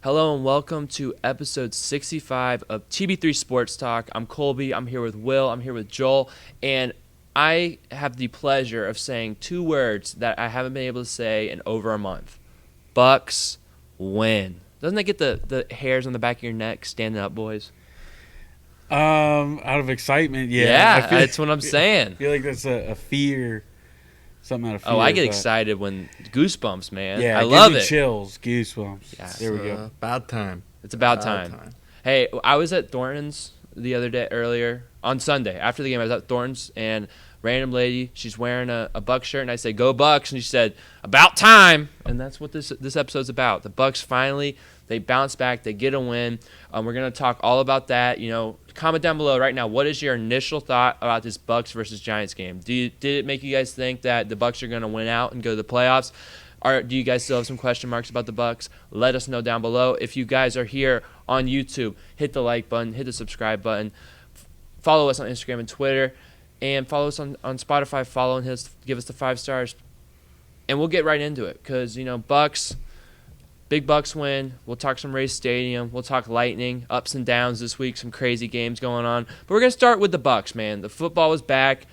Hello and welcome to episode 65 of TB3 Sports Talk. I'm Colby. I'm here with Will. I'm here with Joel. And I have the pleasure of saying two words that I haven't been able to say in over a month. Bucs win. Doesn't that get the hairs on the back of your neck standing up, boys? Out of excitement, yeah. Yeah, that's what I'm saying. I feel like that's a fear, something out of fear. Oh, I get excited when goosebumps, man. Yeah, I love me it. chills, goosebumps. Yeah, there we go. About time. It's about time. Hey, I was at Thornton's the other day earlier on Sunday after the game. I was at Thornton's and random lady, she's wearing a Bucs shirt, and I said, "Go Bucs!" and she said, "About time!" And that's what this episode's about. The Bucs finally they bounce back, they get a win. We're gonna talk all about that. Comment down below right now. What is your initial thought about this Bucs versus Giants game? Did it make you guys think that the Bucs are gonna win out and go to the playoffs? Or do you guys still have some question marks about the Bucs? Let us know down below. If you guys are here on YouTube, hit the like button, hit the subscribe button. Follow us on Instagram and Twitter. And follow us on Spotify. Follow and give us the 5 stars. And we'll get right into it because, Bucs, big Bucs win. We'll talk some Rays Stadium. We'll talk Lightning, ups and downs this week, some crazy games going on. But we're going to start with the Bucs, man. The football is back.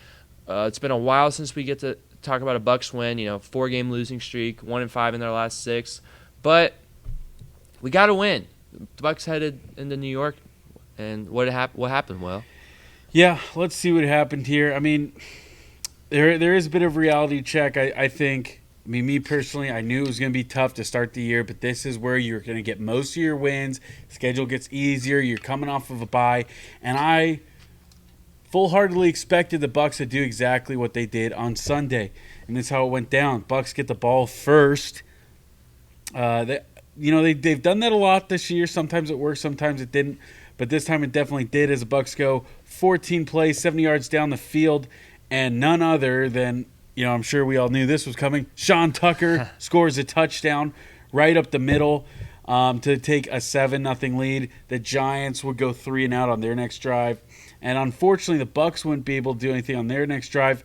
It's been a while since we get to talk about a Bucs win. 4-game losing streak, 1-5 in their last 6. But we got to win. The Bucs headed into New York. And what happened, Will? Yeah, let's see what happened here. I mean, there is a bit of reality check. I think. I mean, me personally, I knew it was going to be tough to start the year, but this is where you're going to get most of your wins. Schedule gets easier. You're coming off of a bye, and I full-heartedly expected the Bucs to do exactly what they did on Sunday, and that's how it went down. Bucs get the ball first. They've done that a lot this year. Sometimes it worked, sometimes it didn't. But this time it definitely did as the Bucs go 14 plays, 70 yards down the field, and none other than, I'm sure we all knew this was coming, Sean Tucker scores a touchdown right up the middle to take a 7-0 lead. The Giants would go 3 and out on their next drive. And unfortunately, the Bucs wouldn't be able to do anything on their next drive.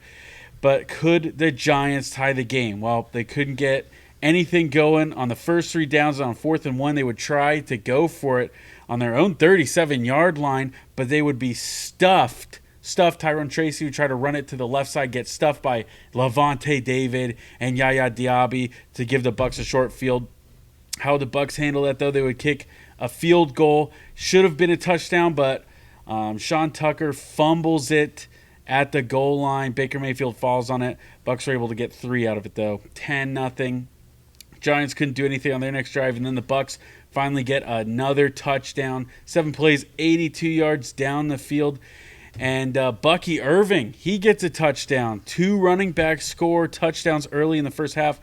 But could the Giants tie the game? Well, they couldn't get anything going on the first 3 downs. On 4th and 1, they would try to go for it on their own 37-yard line, but they would be stuffed. Tyrone Tracy would try to run it to the left side, get stuffed by Lavonte David and Yaya Diaby to give the Bucs a short field. How the Bucs handle that, though, they would kick a field goal. Should have been a touchdown, but Sean Tucker fumbles it at the goal line. Baker Mayfield falls on it. Bucs are able to get 3 out of it, though. 10-0. Giants couldn't do anything on their next drive, and then the Bucs finally get another touchdown. 7 plays, 82 yards down the field. And Bucky Irving, he gets a touchdown. 2 running backs score touchdowns early in the first half.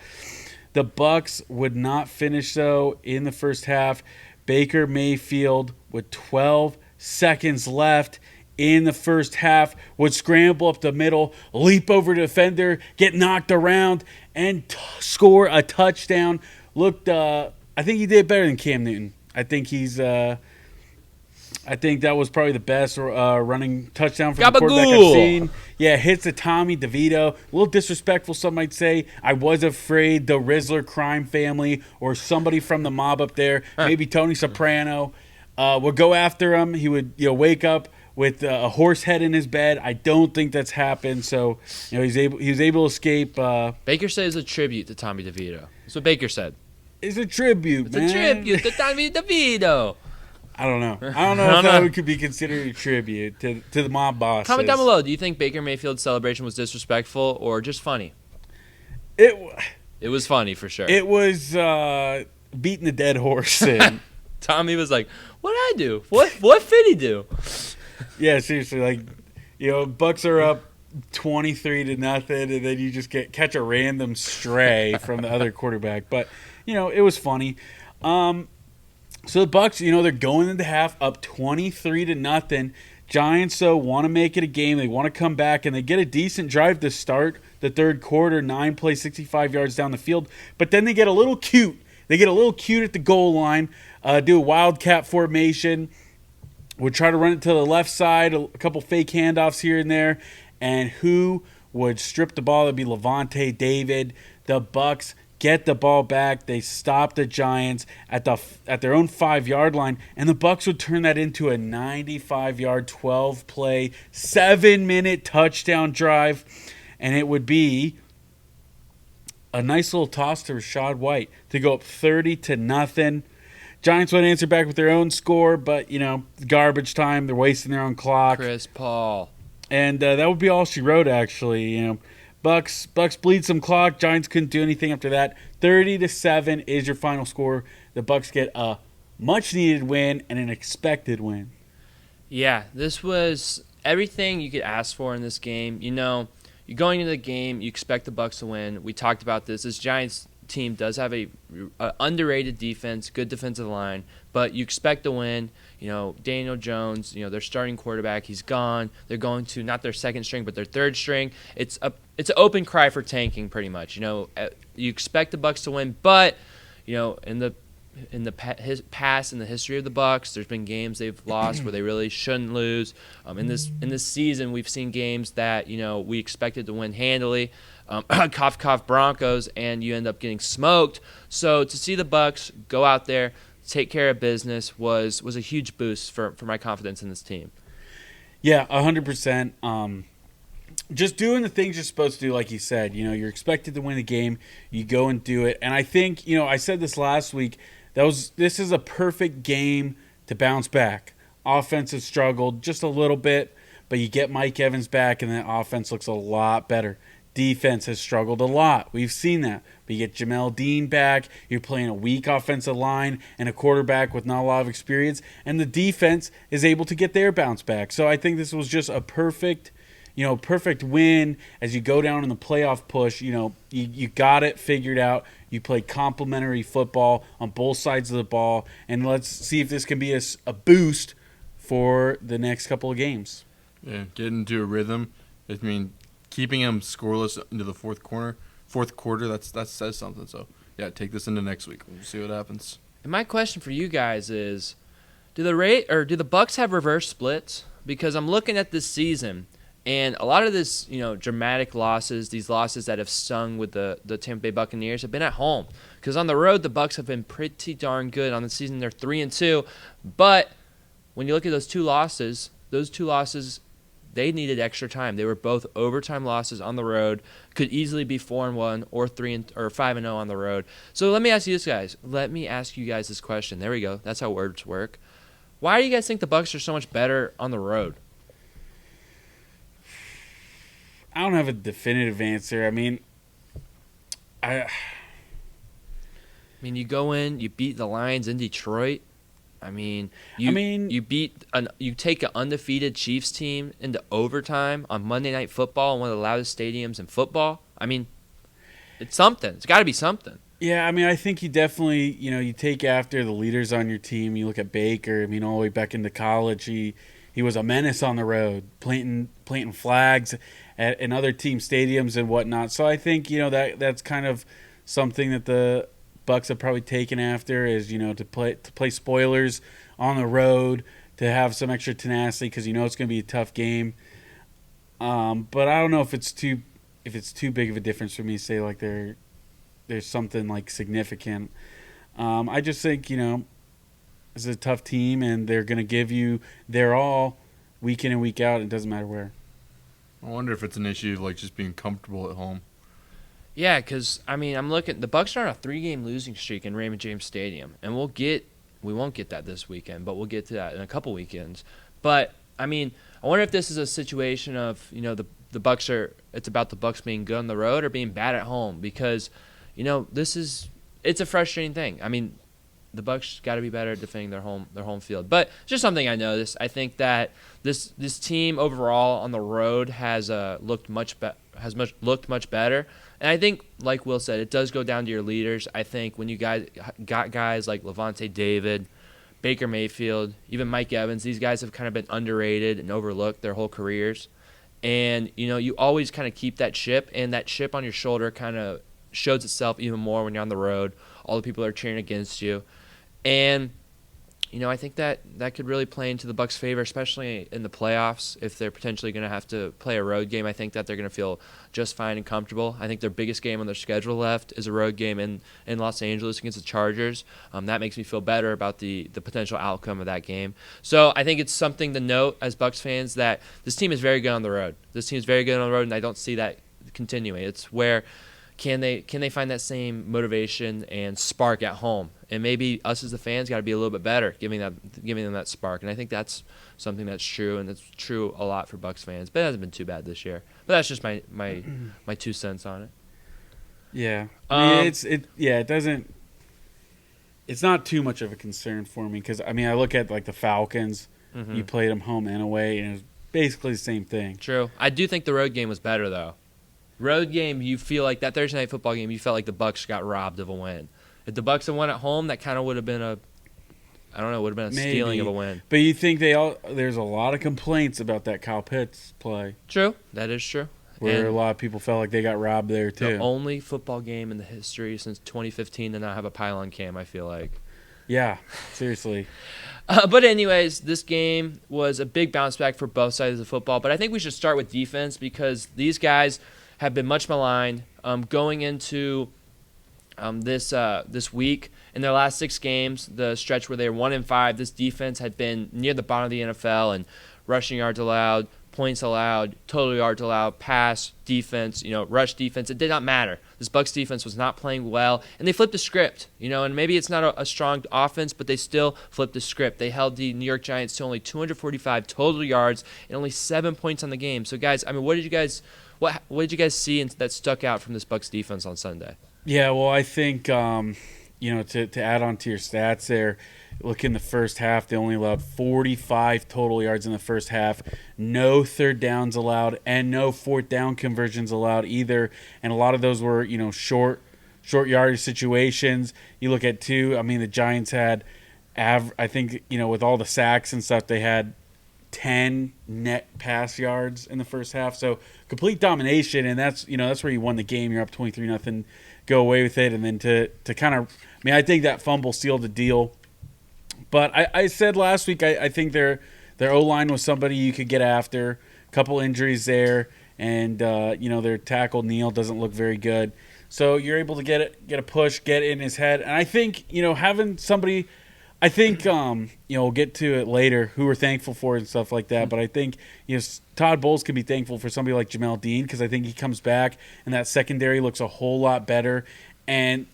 The Bucs would not finish, though, in the first half. Baker Mayfield, with 12 seconds left in the first half, would scramble up the middle, leap over the defender, get knocked around, and score a touchdown. I think he did better than Cam Newton. I think that was probably the best running touchdown from the quarterback I've seen. Yeah, hits the Tommy DeVito. A little disrespectful, some might say. I was afraid the Rizzler crime family or somebody from the mob up there, maybe Tony Soprano, would go after him. He would wake up with a horse head in his bed. I don't think that's happened. So he was able to escape. Baker said it's a tribute to Tommy DeVito. That's what Baker said. It's a tribute, man. It's a tribute to Tommy DeVito. I don't know if that could be considered a tribute to the mob bosses. Comment down below. Do you think Baker Mayfield's celebration was disrespectful or just funny? It was funny for sure. It was beating the dead horse in. Tommy was like, "What did I do? What did he do?" Yeah, seriously. Bucs are up 23-0, and then you just catch a random stray from the other quarterback. But it was funny. So the Bucs, they're going into half up 23-0. Giants, though, want to make it a game. They want to come back, and they get a decent drive to start the third quarter, 9 plays, 65 yards down the field. But then they get a little cute. They get a little cute at the goal line, do a wildcat formation, would try to run it to the left side, a couple fake handoffs here and there. And who would strip the ball? That'd be Lavonte David. The Bucs get the ball back. They stop the Giants at their own 5-yard line, and the Bucs would turn that into a 95-yard, 12-play, 7-minute touchdown drive, and it would be a nice little toss to Rachaad White to go up 30-0. Giants would answer back with their own score, but garbage time. They're wasting their own clock. Chris Paul. And that would be all she wrote, actually. Bucs bleed some clock. Giants couldn't do anything after that. 30-7 is your final score. The Bucs get a much-needed win and an expected win. Yeah, this was everything you could ask for in this game. You're going into the game, you expect the Bucs to win. We talked about this. This Giants team does have a underrated defense, good defensive line, but you expect to win. Daniel Jones, their starting quarterback, he's gone. They're going to not their second string, but their third string. It's an open cry for tanking, pretty much. You expect the Bucs to win, but in the past in the history of the Bucs, there's been games they've lost where they really shouldn't lose. In this season, we've seen games that we expected to win handily. Cough cough Broncos, and you end up getting smoked. So to see the Bucs go out there, take care of business was a huge boost for my confidence in this team. Yeah, 100%. Just doing the things you're supposed to do, like you said. You're expected to win the game. You go and do it. And I think, I said this last week, this is a perfect game to bounce back. Offense has struggled just a little bit, but you get Mike Evans back, and the offense looks a lot better. Defense has struggled a lot. We've seen that. But you get Jamel Dean back. You're playing a weak offensive line and a quarterback with not a lot of experience. And the defense is able to get their bounce back. So I think this was just a perfect win as you go down in the playoff push. You got it figured out. You play complementary football on both sides of the ball. And let's see if this can be a boost for the next couple of games. Yeah, get into a rhythm. Keeping them scoreless into the fourth quarter, that says something. So, yeah, take this into next week. We'll see what happens. And my question for you guys is, do the Bucs have reverse splits? Because I'm looking at this season, and a lot of this, dramatic losses, these losses that have stung with the Tampa Bay Buccaneers have been at home. Because on the road, the Bucs have been pretty darn good. On the season, they're 3-2. But when you look at those two losses, they needed extra time. They were both overtime losses on the road. Could easily be 4-1 or 5-0 on the road. So let me ask you guys this question. There we go. That's how words work. Why do you guys think the Bucs are so much better on the road? I don't have a definitive answer. You go in, you beat the Lions in Detroit. You take an undefeated Chiefs team into overtime on Monday Night Football in one of the loudest stadiums in football. It's something. It's got to be something. Yeah, I think you definitely, you take after the leaders on your team. You look at Baker. All the way back into college, he was a menace on the road, planting flags in other team stadiums and whatnot. So I think that's kind of something that the Bucs have probably taken after is to play spoilers on the road, to have some extra tenacity because it's going to be a tough game. But I don't know if it's too big of a difference for me to say like there's something like significant. I just think this is a tough team and they're going to give you their all week in and week out. It doesn't matter where. I wonder if it's an issue of just being comfortable at home. Yeah, because, I'm looking – the Bucs are on a 3-game losing streak in Raymond James Stadium, and we won't get that this weekend, but we'll get to that in a couple weekends. But, I wonder if this is a situation of, the Bucs are – it's about the Bucs being good on the road or being bad at home because, it's a frustrating thing. The Bucs got to be better at defending their home field. But just something I noticed. I think that this team overall on the road has looked much better. And I think, like Will said, it does go down to your leaders. I think when you guys got guys like Levante David, Baker Mayfield, even Mike Evans, these guys have kind of been underrated and overlooked their whole careers. And, you always kind of keep that chip, and that chip on your shoulder kind of shows itself even more when you're on the road. All the people are cheering against you. And I think that could really play into the Bucs' favor, especially in the playoffs. If they're potentially going to have to play a road game, I think that they're going to feel just fine and comfortable. I think their biggest game on their schedule left is a road game in Los Angeles against the Chargers. That makes me feel better about the potential outcome of that game. So I think it's something to note as Bucs fans that this team is very good on the road. This team is very good on the road, and I don't see that continuing. It's where can they find that same motivation and spark at home? And maybe us as the fans got to be a little bit better, giving them that spark. And I think that's something that's true, and that's true a lot for Bucs fans. But it hasn't been too bad this year. But that's just my 2 cents on it. Yeah, I mean, it doesn't. It's not too much of a concern for me because I look at like the Falcons. Mm-hmm. You played them home and away, and it was basically the same thing. True. I do think the road game was better though. Road game, you feel like that Thursday night football game, you felt like the Bucs got robbed of a win. If the Bucs had won at home, that kind of would have been a stealing of a win. But you think there's a lot of complaints about that Kyle Pitts play. True. That is true. Where And a lot of people felt like they got robbed there too. the only football game in the history since 2015 to not have a pylon cam, I feel like. Yeah, seriously. But anyways, this game was a big bounce back for both sides of the football. But I think we should start with defense because these guys have been much maligned going into this week. In their last 6 games, the stretch where they were 1-5, this defense had been near the bottom of the NFL in rushing yards allowed, points allowed, total yards allowed, pass defense, rush defense. It did not matter. This Bucs defense was not playing well, and they flipped the script. And maybe it's not a strong offense, but they still flipped the script. They held the New York Giants to only 245 total yards and only 7 points on the game. So, guys, what did you guys see that stuck out from this Bucs defense on Sunday? Yeah, well, I think to add on to your stats there, look in the first half, they only allowed 45 total yards in the first half. No third downs allowed and no fourth down conversions allowed either. And a lot of those were, short yardage situations. You look at the Giants had, I think, with all the sacks and stuff, they had 10 net pass yards in the first half. So complete domination, and that's where you won the game. You're up 23-0. Go away with it, and then to kind of, I think that fumble sealed the deal. But I said last week I think their O-line was somebody you could get after. A couple injuries there, and their tackle Neal doesn't look very good. So you're able to get a push, get in his head, and I think having somebody. I think we'll get to it later who we're thankful for and stuff like that. But I think Todd Bowles can be thankful for somebody like Jamel Dean because I think he comes back and that secondary looks a whole lot better. And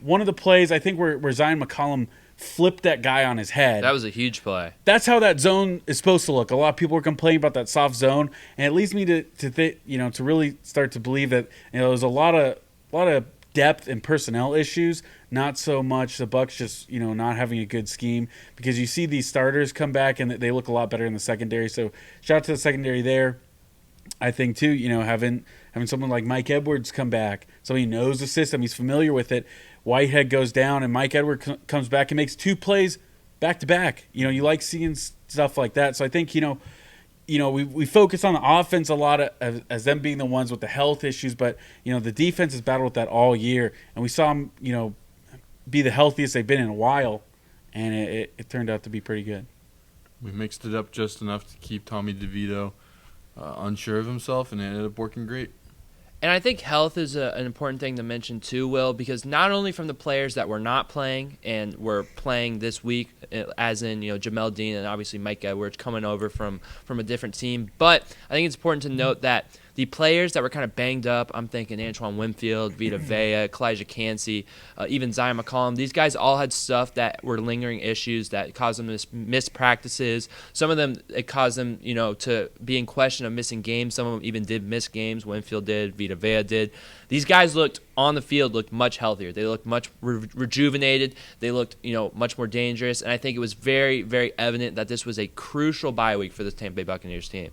one of the plays I think where Zion McCollum flipped that guy on his head. That was a huge play. That's how that zone is supposed to look. A lot of people are complaining about that soft zone, and it leads me to really start to believe that there's a lot of depth and personnel issues, not so much the Bucs just not having a good scheme, because you see these starters come back and they look a lot better in the secondary. So shout out to the secondary there. I think too, having someone like Mike Edwards come back, so he knows the system, he's familiar with it. Whitehead goes down and Mike Edwards comes back and makes 2 plays back to back. You like seeing stuff like that. So I think we focus on the offense a lot as them being the ones with the health issues, but the defense has battled with that all year, and we saw them be the healthiest they've been in a while, and it turned out to be pretty good. We mixed it up just enough to keep Tommy DeVito unsure of himself, and it ended up working great. And I think health is an important thing to mention too, Will, because not only from the players that were not playing and were playing this week, as in Jamel Dean and obviously Mike Edwards coming over from a different team, but I think it's important to note that the players that were kind of banged up, I'm thinking Antoine Winfield, Vita Vea, Kalijah Cansey, even Zion McCollum, these guys all had stuff that were lingering issues that caused them to miss practices. Some of them, it caused them, to be in question of missing games. Some of them even did miss games. Winfield did, Vita Vea did. These guys looked much healthier. They looked much rejuvenated. They looked, much more dangerous. And I think it was very, very evident that this was a crucial bye week for this Tampa Bay Buccaneers team.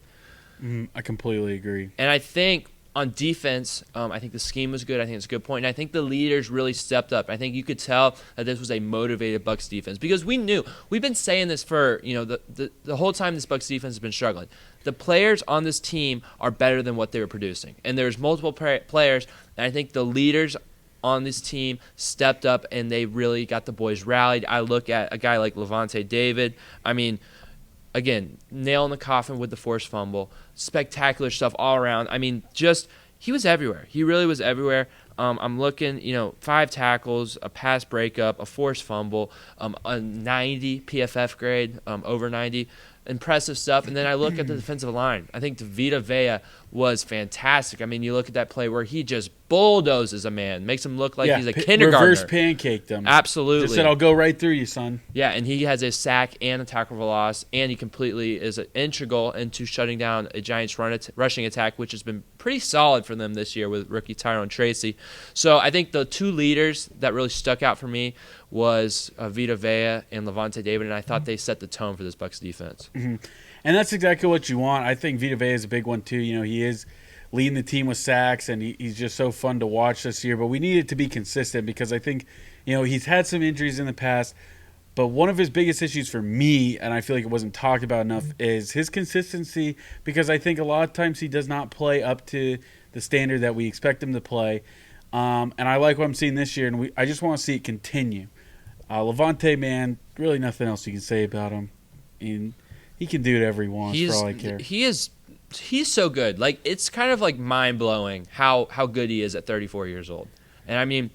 I completely agree. And I think on defense, I think the scheme was good. I think it's a good point. And I think the leaders really stepped up. I think you could tell that this was a motivated Bucs defense because we've been saying this for the whole time this Bucs defense has been struggling. The players on this team are better than what they were producing, and there's multiple players. And I think the leaders on this team stepped up, and they really got the boys rallied. I look at a guy like Levante David. I mean, again, nail in the coffin with the forced fumble. Spectacular stuff all around. I mean, he was everywhere. He really was everywhere. I'm looking, 5 tackles, a pass breakup, a forced fumble, a 90 PFF grade, over 90. Impressive stuff. And then I look at the defensive line. I think Vita Vea was fantastic. I mean, you look at that play where he just bulldozes a man, makes him look like he's a kindergartner. Reverse pancaked him. Absolutely. Just said, I'll go right through you, son. Yeah, and he has a sack and a tackle for loss, and he completely is integral into shutting down a Giants rushing attack, which has been pretty solid for them this year with rookie Tyrone Tracy. So I think the 2 leaders that really stuck out for me was Vita Vea and Levante David, and I thought they set the tone for this Bucs defense. Mm-hmm. And that's exactly what you want. I think Vita Vea is a big one, too. He is leading the team with sacks, and he's just so fun to watch this year. But we need it to be consistent because I think, he's had some injuries in the past. But one of his biggest issues for me, and I feel like it wasn't talked about enough, is his consistency, because I think a lot of times he does not play up to the standard that we expect him to play. And I like what I'm seeing this year, and I just want to see it continue. Levante, man, really nothing else you can say about him. And he can do whatever he wants for all I care. He's so good. Like, it's kind of like mind-blowing how good he is at 34 years old. And I mean,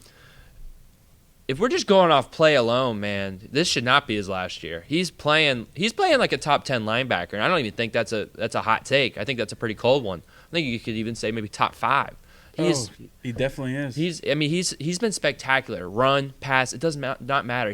if we're just going off play alone, man, this should not be his last year. He's playing like a top 10 linebacker, and I don't even think that's a hot take. I think that's a pretty cold one. I think you could even say maybe top 5. He definitely is. He's been spectacular. Run, pass, it does not matter.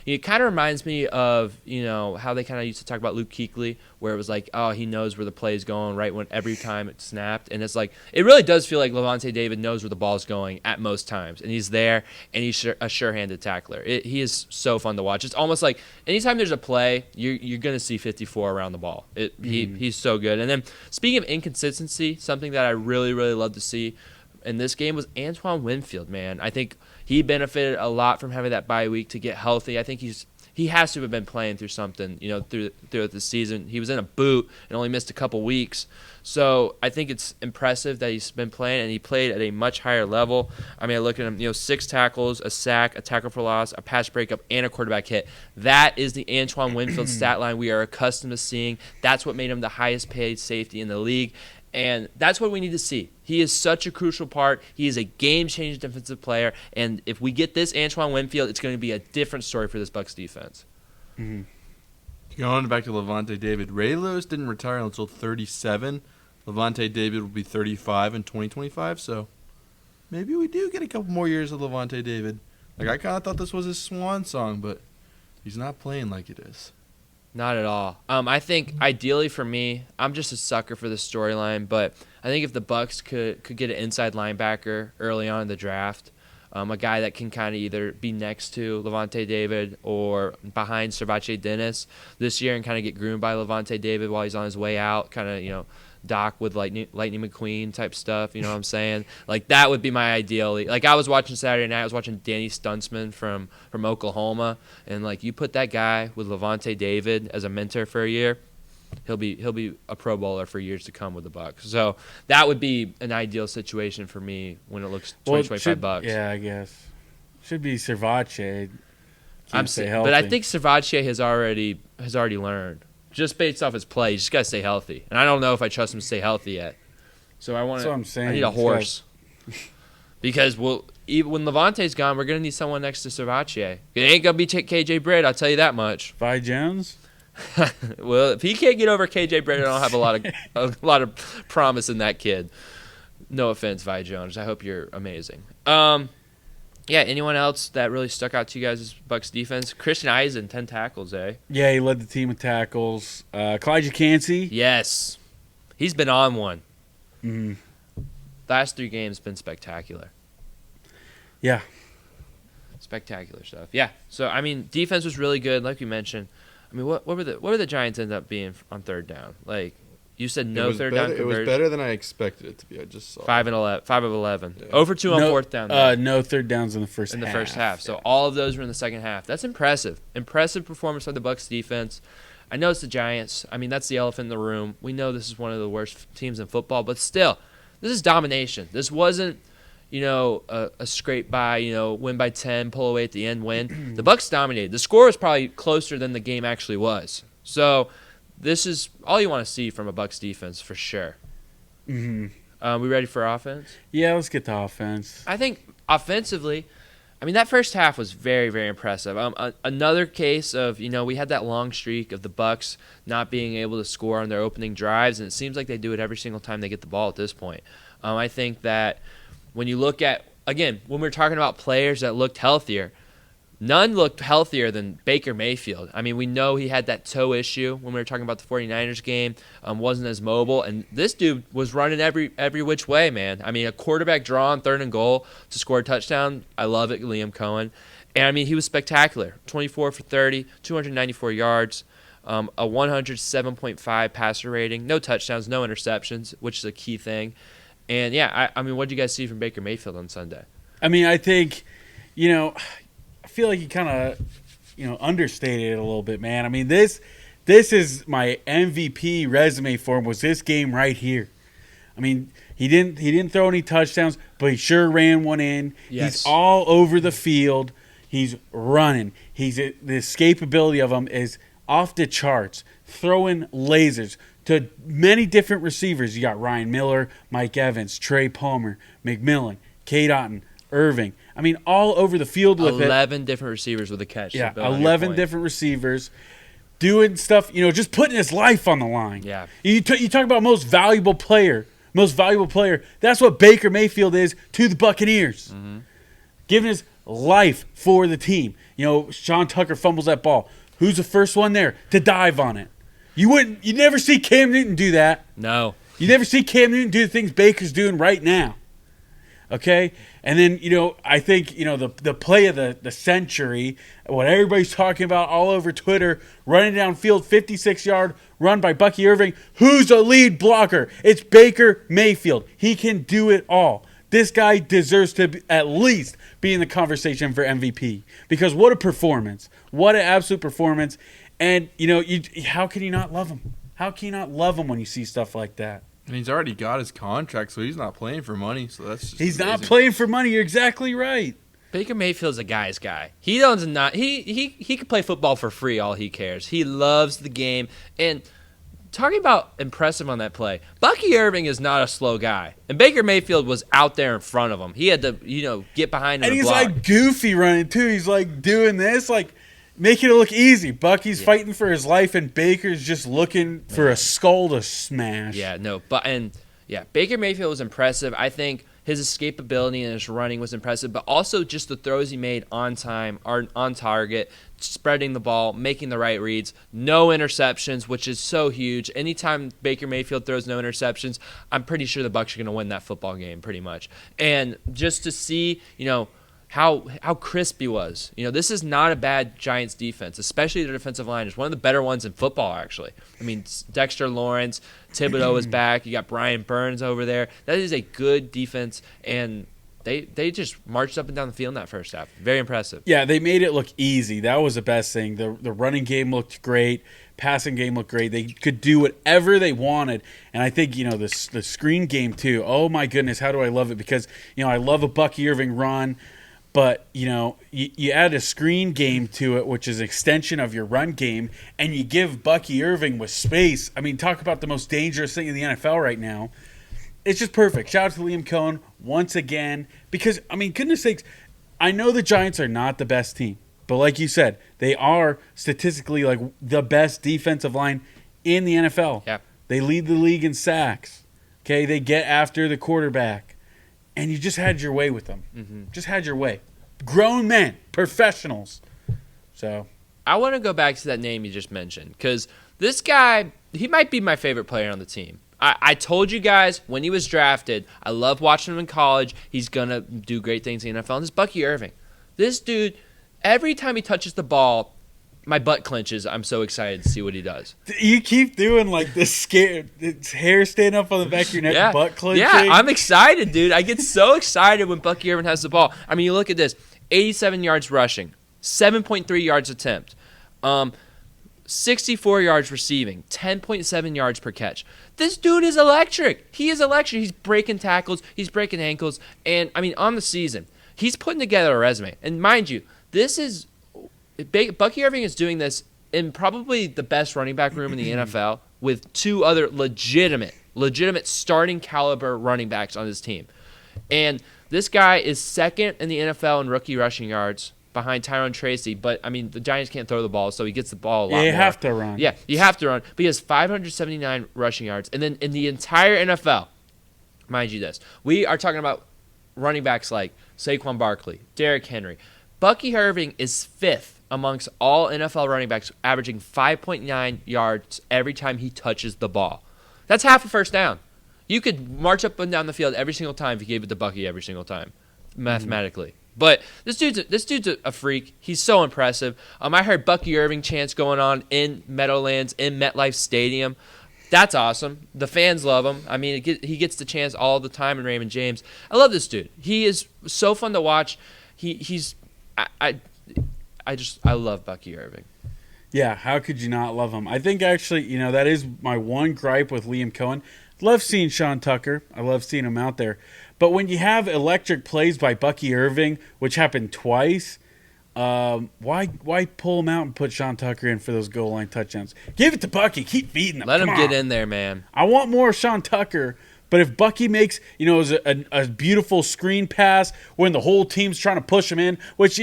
It kind of reminds me of, how they kind of used to talk about Luke Kuechly, where it was like, oh, he knows where the play is going right when every time it snapped. And it's like, it really does feel like Levante David knows where the ball is going at most times. And he's there, and he's a sure-handed tackler. He is so fun to watch. It's almost like anytime there's a play, you're going to see 54 around the ball. He's so good. And then speaking of inconsistency, something that I really, really love to see in this game was Antoine Winfield, man. I think he benefited a lot from having that bye week to get healthy. I think he has to have been playing through something, throughout the season. He was in a boot and only missed a couple weeks. So I think it's impressive that he's been playing, and he played at a much higher level. I mean, I look at him, 6 tackles, a sack, a tackle for loss, a pass breakup, and a quarterback hit. That is the Antoine Winfield stat line we are accustomed to seeing. That's what made him the highest paid safety in the league. And that's what we need to see. He is such a crucial part. He is a game-changing defensive player. And if we get this Antoine Winfield, it's going to be a different story for this Bucs defense. Mm-hmm. Going back to Levante David, Ray Lewis didn't retire until 37. Levante David will be 35 in 2025. So maybe we do get a couple more years of Levante David. Like, I kind of thought this was his swan song, but he's not playing like it is. Not at all. I think ideally for me, I'm just a sucker for the storyline, but I think if the Bucs could get an inside linebacker early on in the draft, a guy that can kind of either be next to Levante David or behind Servace Dennis this year and kind of get groomed by Levante David while he's on his way out, kind of, Doc with Lightning McQueen type stuff, you know what I'm saying? Like, that would be my ideal. Like, I was watching Saturday night, I was watching Danny Stuntsman from Oklahoma, and like, you put that guy with Levante David as a mentor for a year, he'll be a Pro Bowler for years to come with the Bucs. So that would be an ideal situation for me when it looks 20-25 Bucs. Yeah, I guess should be Servace. But I think Servace has already learned. Just based off his play, you just got to stay healthy. And I don't know if I trust him to stay healthy yet. So I want That's what I'm saying. I need a horse. Because even when Levante's gone, we're going to need someone next to Servace. It ain't going to be KJ Britt, I'll tell you that much. Vi Jones? Well, if he can't get over KJ Britt, I don't have a lot of promise in that kid. No offense, Vi Jones. I hope you're amazing. Yeah, anyone else that really stuck out to you guys' Bucs defense? Christian Eisen, 10 tackles, eh? Yeah, he led the team with tackles. Clyde Cansey. Yes. He's been on one. Mm-hmm. Last 3 games been spectacular. Yeah. Spectacular stuff. Yeah. So, I mean, defense was really good, like we mentioned. I mean, what were the Giants end up being on third down? Like, you said no third down conversion. It was better than I expected it to be. I just saw 5 of 11. Yeah. Over 2 on fourth down. No third downs in the first half. In the first half. So all of those were in the second half. That's impressive. Impressive performance by the Bucs defense. I know it's the Giants. I mean, that's the elephant in the room. We know this is one of the worst teams in football, but still, this is domination. This wasn't, a scrape by, win by 10, pull away at the end, win. The Bucs dominated. The score was probably closer than the game actually was. So this is all you want to see from a Bucs defense for sure. Mm-hmm. We ready for offense? Yeah, let's get to offense. I think offensively, that first half was very, very impressive. Another case of, we had that long streak of the Bucs not being able to score on their opening drives, and it seems like they do it every single time they get the ball at this point. I think that when you look at, again, when we're talking about players that looked healthier, none looked healthier than Baker Mayfield. We know he had that toe issue when we were talking about the 49ers game, wasn't as mobile, and this dude was running every which way, man. A quarterback draw on 3rd and goal to score a touchdown, I love it, Liam Cohen. And, he was spectacular, 24 for 30, 294 yards, a 107.5 passer rating, no touchdowns, no interceptions, which is a key thing. And, yeah, what did you guys see from Baker Mayfield on Sunday? I think, I feel like you kind of, understated it a little bit, man. This is my MVP resume for him, was this game right here. He didn't throw any touchdowns, but he sure ran one in. Yes. He's all over the field. He's running. The escapability of him is off the charts, throwing lasers to many different receivers. You got Ryan Miller, Mike Evans, Trey Palmer, McMillan, Cade Otton, Irving. All over the field with 11 different receivers with a catch. Yeah, 11 different receivers doing stuff, just putting his life on the line. Yeah. You talk about most valuable player. That's what Baker Mayfield is to the Buccaneers. Mm-hmm. Giving his life for the team. Sean Tucker fumbles that ball. Who's the first one there to dive on it? You never see Cam Newton do that. No. You never see Cam Newton do the things Baker's doing right now. Okay? And then, I think, the play of the century, what everybody's talking about all over Twitter, running downfield, 56-yard run by Bucky Irving. Who's the lead blocker? It's Baker Mayfield. He can do it all. This guy deserves to at least be in the conversation for MVP. Because what a performance. What an absolute performance. And, how can you not love him? How can you not love him when you see stuff like that? And he's already got his contract, so he's not playing for money. So that's just he's amazing. not playing for money. You're exactly right. Baker Mayfield's a guy's guy. He does not. He can play football for free. All he cares. He loves the game. And talking about impressive on that play, Bucky Irving is not a slow guy, and Baker Mayfield was out there in front of him. He had to get behind him. And he's block. like goofy running too. He's like doing this, like making it look easy. Bucky's fighting for his life, and Baker's just looking for a skull to smash. Yeah, no, Baker Mayfield was impressive. I think his escapability and his running was impressive, but also just the throws he made on time, on target, spreading the ball, making the right reads, no interceptions, which is so huge. Anytime Baker Mayfield throws no interceptions, I'm pretty sure the Bucs are going to win that football game pretty much. And just to see, how crisp he was. This is not a bad Giants defense, especially their defensive line. It's one of the better ones in football, actually. Dexter Lawrence, Thibodeau is back. You got Brian Burns over there. That is a good defense, and they just marched up and down the field in that first half. Very impressive. Yeah, they made it look easy. That was the best thing. The running game looked great. Passing game looked great. They could do whatever they wanted. And I think, the screen game, too. Oh, my goodness, how do I love it? Because, I love a Bucky Irving run. But, you add a screen game to it, which is an extension of your run game, and you give Bucky Irving with space. Talk about the most dangerous thing in the NFL right now. It's just perfect. Shout out to Liam Cohen once again. Because, goodness sakes, I know the Giants are not the best team. But like you said, they are statistically like the best defensive line in the NFL. Yeah. They lead the league in sacks. Okay, they get after the quarterback. And you just had your way with them. Mm-hmm. Just had your way. Grown men, professionals. So I want to go back to that name you just mentioned, because this guy, he might be my favorite player on the team. I told you guys when he was drafted, I love watching him in college. He's going to do great things in the NFL. And this Bucky Irving. This dude, every time he touches the ball, my butt clenches. I'm so excited to see what he does. You keep doing like this scared hair standing up on the back of your neck, butt clenching. Yeah, I'm excited, dude. I get so excited when Bucky Irving has the ball. You look at this. 87 yards rushing, 7.3 yards attempt. 64 yards receiving, 10.7 yards per catch. This dude is electric. He is electric. He's breaking tackles. He's breaking ankles. And, I mean, on the season, he's putting together a resume. And mind you, this is Bucky Irving is doing this in probably the best running back room in the NFL with two other legitimate starting caliber running backs on his team. And this guy is second in the NFL in rookie rushing yards behind Tyrone Tracy. But, I mean, the Giants can't throw the ball, so he gets the ball a lot more. You have to run. Yeah, you have to run. But he has 579 rushing yards. And then in the entire NFL, mind you this, we are talking about running backs like Saquon Barkley, Derrick Henry. Bucky Irving is fifth amongst all NFL running backs, averaging 5.9 yards every time he touches the ball. That's half a first down. You could march up and down the field every single time if you gave it to Bucky every single time, mathematically. But this dude's a freak. He's so impressive. I heard Bucky Irving chants going on in Meadowlands, in MetLife Stadium. That's awesome. The fans love him. I mean, he gets the chance all the time in Raymond James. I love this dude. He is so fun to watch. I love Bucky Irving. Yeah, how could you not love him? I think actually, that is my one gripe with Liam Cohen. Love seeing Sean Tucker. I love seeing him out there. But when you have electric plays by Bucky Irving, which happened twice, why pull him out and put Sean Tucker in for those goal line touchdowns? Give it to Bucky. Keep feeding him. Let him get in there, man. I want more Sean Tucker. But if Bucky makes, it was a beautiful screen pass when the whole team's trying to push him in, which,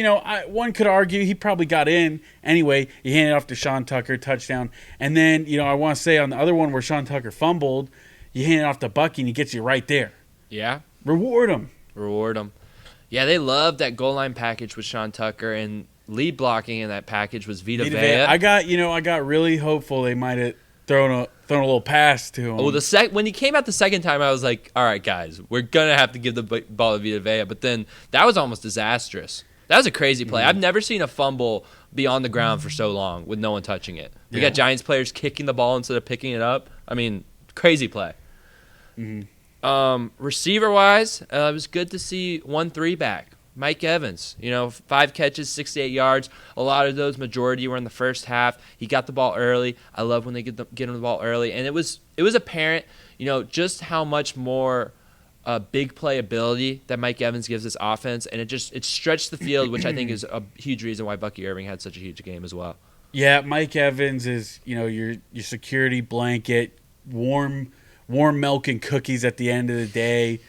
one could argue he probably got in anyway. He handed it off to Sean Tucker, touchdown. And then, I want to say on the other one where Sean Tucker fumbled, you hand it off to Bucky and he gets you right there. Yeah. Reward him. Yeah, they loved that goal line package with Sean Tucker, and lead blocking in that package was Vita Vea. I got really hopeful they might have thrown a little pass to him. Oh, when he came out the second time, I was like, all right, guys, we're going to have to give the ball to Vita Vea. But then that was almost disastrous. That was a crazy play. I've never seen a fumble be on the ground for so long with no one touching it. We got Giants players kicking the ball instead of picking it up. I mean, crazy play. Receiver-wise, it was good to see 1-3 back. Mike Evans, 5 catches, 68 yards. A lot of those, majority were in the first half. He got the ball early. I love when they get him the ball early. And it was apparent, just how much more big play ability that Mike Evans gives this offense. And it stretched the field, which I think is a huge reason why Bucky Irving had such a huge game as well. Yeah, Mike Evans is, your security blanket, warm milk and cookies at the end of the day.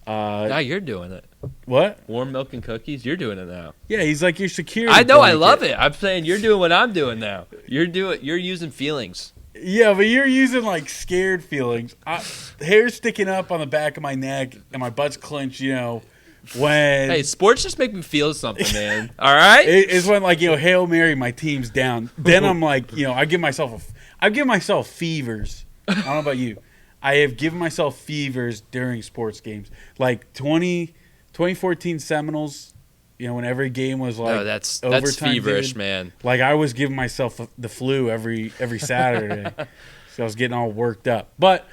Now you're doing it. What? Warm milk and cookies? You're doing it now. Yeah, he's like your security I know, blanket. I love it. I'm saying you're doing what I'm doing now. You're using feelings. Yeah, but you're using like scared feelings. Hair sticking up on the back of my neck and my butt's clenched, when... Hey, sports just make me feel something, man. All right? It's when, like, Hail Mary, my team's down. Then I'm like, I give myself fevers. I don't know about you. I have given myself fevers during sports games. Like 2014 Seminoles, when every game was like that's overtime, feverish, dude. man. Like I was giving myself the flu every Saturday. So I was getting all worked up. But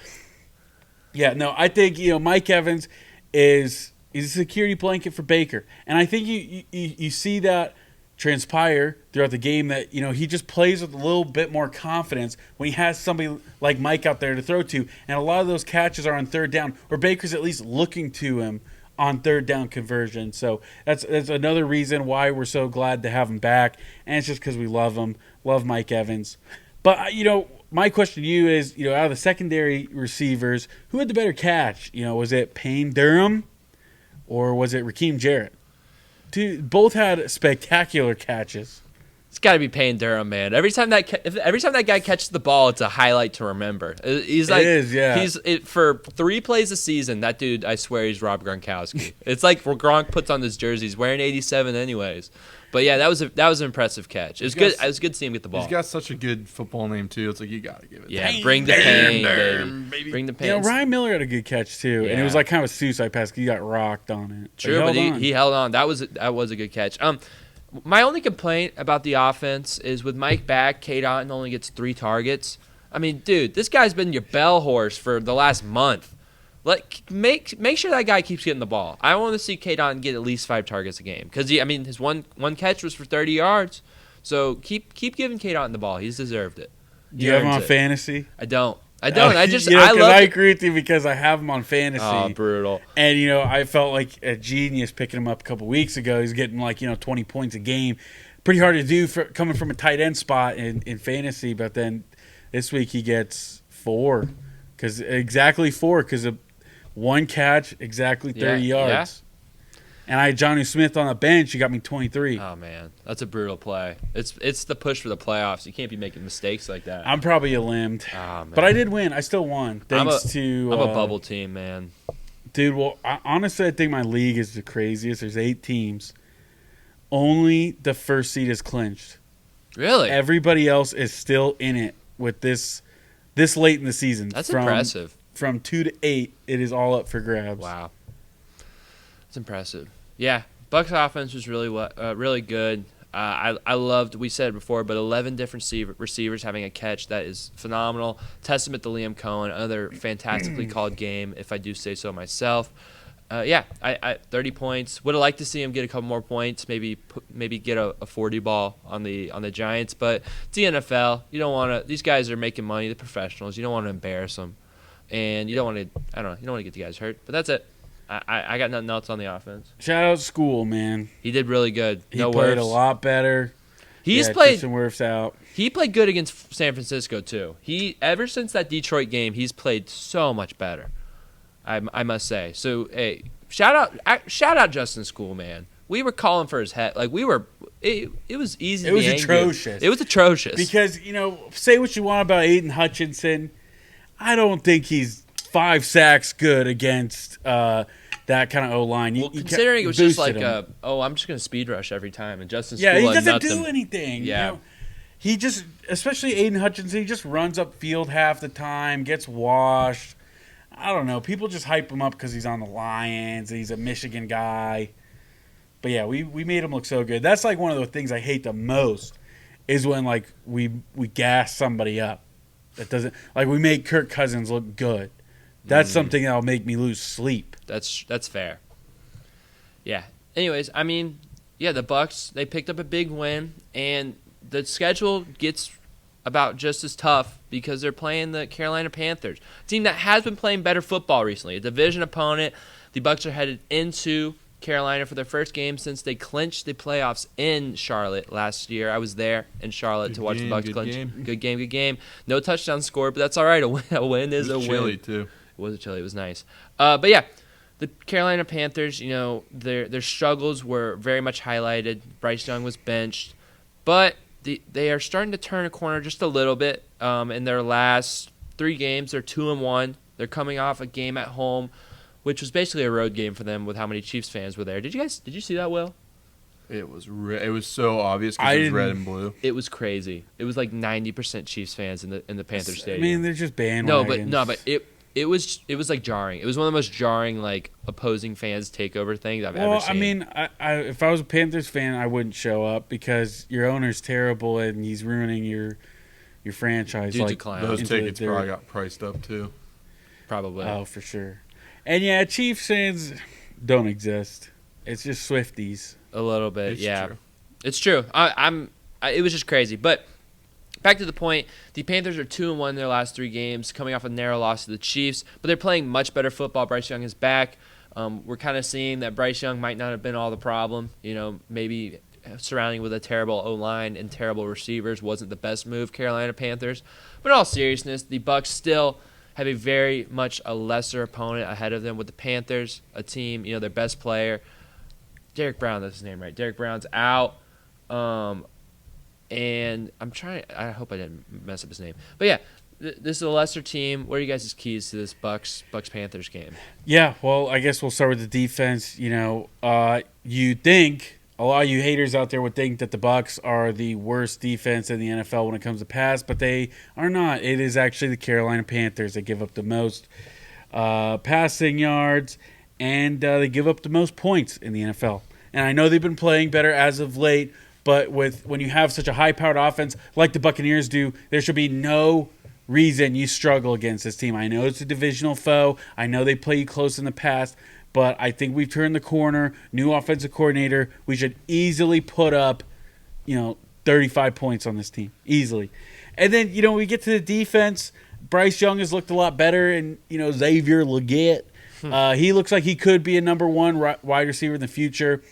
yeah, no, I think Mike Evans is a security blanket for Baker, and I think you see that transpire throughout the game that he just plays with a little bit more confidence when he has somebody like Mike out there to throw to, and a lot of those catches are on third down where Baker's at least looking to him on third down conversion. So that's another reason why we're so glad to have him back, and it's just because we love Mike Evans. But my question to you is, out of the secondary receivers, who had the better catch? Was it Payne Durham or was it Raheem Jarrett? Dude, both had spectacular catches. It's got to be Payne Durham, man. Every time that guy catches the ball, it's a highlight to remember. He's like, it is, yeah. For 3 plays a season, that dude, I swear, he's Rob Gronkowski. It's like Gronk puts on his jersey. He's wearing 87 anyways. But yeah, that was an impressive catch. It was good to see him get the ball. He's got such a good football name too. It's like you gotta give it. Yeah, Payne bring the pain, baby. Bring the pain. Ryan Miller had a good catch too, and it was like kind of a suicide pass. He got rocked on it. True, but he held on. That was a good catch. My only complaint about the offense is with Mike back, Cade Otton only gets 3 targets. I mean, dude, this guy's been your bell horse for the last month. Like, make sure that guy keeps getting the ball. I want to see Cade Otton get at least 5 targets a game because his one catch was for 30 yards. So keep giving Cade Otton the ball. He's deserved it. Do you have him on fantasy? I don't. I just I love it. agree with you because I have him on fantasy. Oh, brutal. And I felt like a genius picking him up a couple weeks ago. He's getting 20 points a game. Pretty hard to do coming from a tight end spot in fantasy, but then this week he gets 4 because of one catch, exactly 30 yards. And I had Johnny Smith on the bench. He got me 23. Oh, man. That's a brutal play. It's the push for the playoffs. You can't be making mistakes like that. I'm probably a limbed. Oh, man. But I did win. I still won. Thanks to... I'm a bubble team, man. Dude, well, honestly, I think my league is the craziest. There's 8 teams. Only the first seed is clinched. Really? Everybody else is still in it with this late in the season. That's impressive. From 2 to 8, it is all up for grabs. Wow. That's impressive. Yeah, Bucs offense was really good. I loved, we said it before, but 11 different receivers having a catch. That is phenomenal. Testament to Liam Cohen, another fantastically called game, if I do say so myself. I 30 points. Would have liked to see him get a couple more points, maybe get a 40 ball on the Giants, but it's the NFL. You don't want to. These guys are making money. They're professionals. You don't want to embarrass them, and you don't want to. I don't know. You don't want to get the guys hurt. But that's it. I got nothing else on the offense. Shout out School, man. He did really good. He played a lot better. He's played. Tristan Wirfs out. He played good against San Francisco too. Ever since that Detroit game, he's played so much better. I must say. So hey, shout out Justin School, man. We were calling for his head. Like it was easy. It was atrocious. It was atrocious. Because say what you want about Aiden Hutchinson, I don't think he's 5 sacks good against that kind of O-line. Well, considering it was just like I'm just gonna speed rush every time, and Justin School he doesn't do anything. Yeah. He just, especially Aiden Hutchinson, he just runs up field half the time, gets washed. I don't know. People just hype him up because he's on the Lions and he's a Michigan guy. But yeah, we made him look so good. That's like one of the things I hate the most is when we gas somebody up. That doesn't we make Kirk Cousins look good. That's something that'll make me lose sleep. That's fair. Yeah. Anyways, I mean, the Bucs, they picked up a big win, and the schedule gets about just as tough because they're playing the Carolina Panthers, a team that has been playing better football recently, a division opponent. The Bucs are headed into Carolina for their first game since they clinched the playoffs in Charlotte last year. I was there in Charlotte to watch the Bucs clinch. Good game. No touchdown scored, but that's all right. A win is a win. Chilly too. It was chilly. It was nice. But yeah, the Carolina Panthers, their struggles were very much highlighted. Bryce Young was benched, but they are starting to turn a corner just a little bit. In their last 3 games, they're 2-1. They're coming off a game at home, which was basically a road game for them with how many Chiefs fans were there. Did you see that, Will? It was so obvious because it was red and blue. It was crazy. It was like 90% Chiefs fans in the Panthers stadium. I mean, they're just bandwagons. No, but it was like jarring. It was one of the most jarring opposing fans takeover things I've ever seen. I mean, if I was a Panthers fan, I wouldn't show up because your owner's terrible and he's ruining your franchise. Dude's a clown. Those tickets probably got priced up too. Probably. Oh, for sure. And yeah, Chiefs fans don't exist. It's just Swifties. A little bit, It's true. It's true. It was just crazy. But back to the point, the Panthers are 2-1 in their last 3 games, coming off a narrow loss to the Chiefs, but they're playing much better football. Bryce Young is back. We're kind of seeing that Bryce Young might not have been all the problem. Maybe surrounding with a terrible O-line and terrible receivers wasn't the best move, Carolina Panthers. But in all seriousness, the Bucs still have a very much a lesser opponent ahead of them with the Panthers, a team, their best player. Derek Brown, that's his name, right? Derek Brown's out. And I hope I didn't mess up his name. But yeah, this is a lesser team. What are you guys' keys to this Bucs-Panthers game? Yeah, well, I guess we'll start with the defense. You think, a lot of you haters out there would think that the Bucs are the worst defense in the NFL when it comes to pass, but they are not. It is actually the Carolina Panthers that give up the most passing yards, and they give up the most points in the NFL. And I know they've been playing better as of late, but when you have such a high-powered offense like the Buccaneers do, there should be no reason you struggle against this team. I know it's a divisional foe. I know they play you close in the past, but I think we've turned the corner. New offensive coordinator. We should easily put up, 35 points on this team easily. And then, we get to the defense. Bryce Young has looked a lot better, and, Xavier Legette. He looks like he could be a number one wide receiver in the future.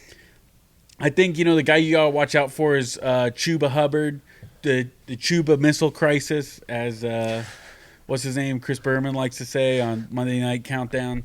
I think, the guy you got to watch out for is Chuba Hubbard, the Chuba Missile Crisis, as what's his name? Chris Berman likes to say on Monday Night Countdown.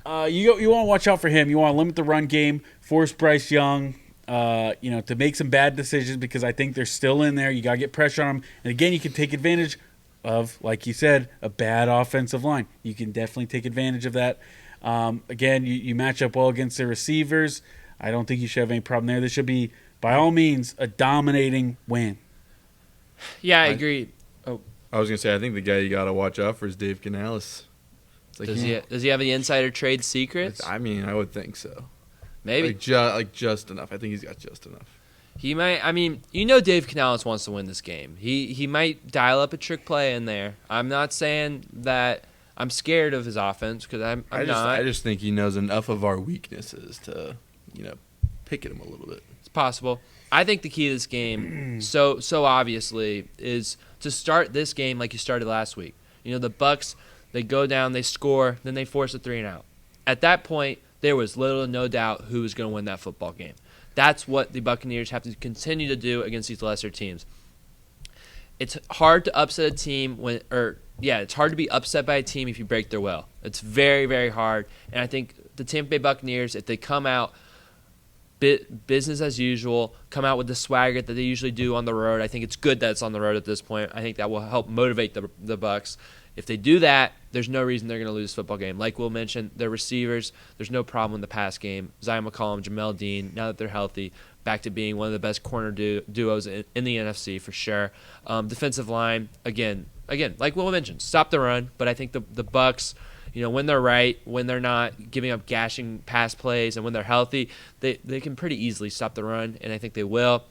You want to watch out for him. You want to limit the run game, force Bryce Young, to make some bad decisions because I think they're still in there. You got to get pressure on them. And again, you can take advantage of, like you said, a bad offensive line. You can definitely take advantage of that. Again, you match up well against the receivers. I don't think you should have any problem there. This should be, by all means, a dominating win. Yeah, I agree. Oh, I was going to say, I think the guy you got to watch out for is Dave Canales. Like, does he have any insider trade secrets? I mean, I would think so. Maybe. Just enough. I think he's got just enough. He might. I mean, Dave Canales wants to win this game. He might dial up a trick play in there. I'm not saying that I'm scared of his offense because I'm not. I just think he knows enough of our weaknesses to, pick at him a little bit. It's possible. I think the key to this game, so obviously, is to start this game like you started last week. The Bucs, they go down, they score, then they force a 3-and-out. At that point, there was little to no doubt who was going to win that football game. That's what the Buccaneers have to continue to do against these lesser teams. It's hard to upset a team it's hard to be upset by a team if you break their will. It's very, very hard. And I think the Tampa Bay Buccaneers, if they come out business as usual, come out with the swagger that they usually do on the road, I think it's good that it's on the road at this point. I think that will help motivate the Bucs. If they do that, there's no reason they're going to lose this football game. Like Will mentioned, their receivers, there's no problem in the pass game. Zion McCollum, Jamel Dean, now that they're healthy, back to being one of the best corner duos in the NFC for sure. Defensive line, again, like Will mentioned, stop the run. But I think the Bucs, when they're right, when they're not giving up gashing pass plays, and when they're healthy, they can pretty easily stop the run, and I think they will.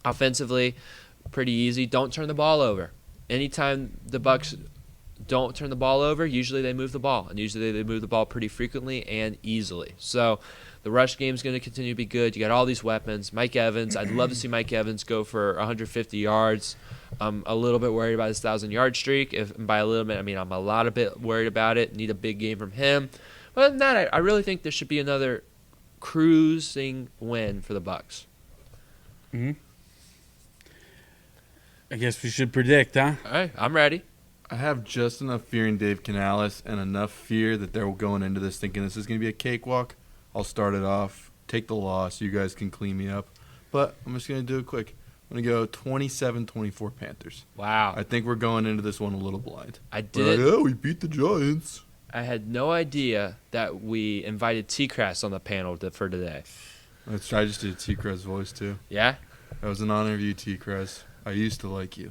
Offensively, pretty easy. Don't turn the ball over. Anytime the Bucs don't turn the ball over, usually they move the ball, and usually they move the ball pretty frequently and easily. So the rush game is going to continue to be good. You got all these weapons. Mike Evans, I'd love to see Mike Evans go for 150 yards. I'm a little bit worried about his 1,000-yard streak. And by a little bit, I mean I'm a lot of bit worried about it. Need a big game from him. But other than that, I really think there should be another cruising win for the Bucs. Mm-hmm. I guess we should predict, huh? All right, I'm ready. I have just enough fear in Dave Canales and enough fear that they're going into this thinking this is going to be a cakewalk. I'll start it off, take the loss. You guys can clean me up. But I'm just going to do it quick. I'm going to go 27-24 Panthers. Wow. I think we're going into this one a little blind. We beat the Giants. I had no idea that we invited T-Crass on the panel for today. I just did T-Crass voice, too. Yeah? That was an honor of you, T-Crass. I used to like you.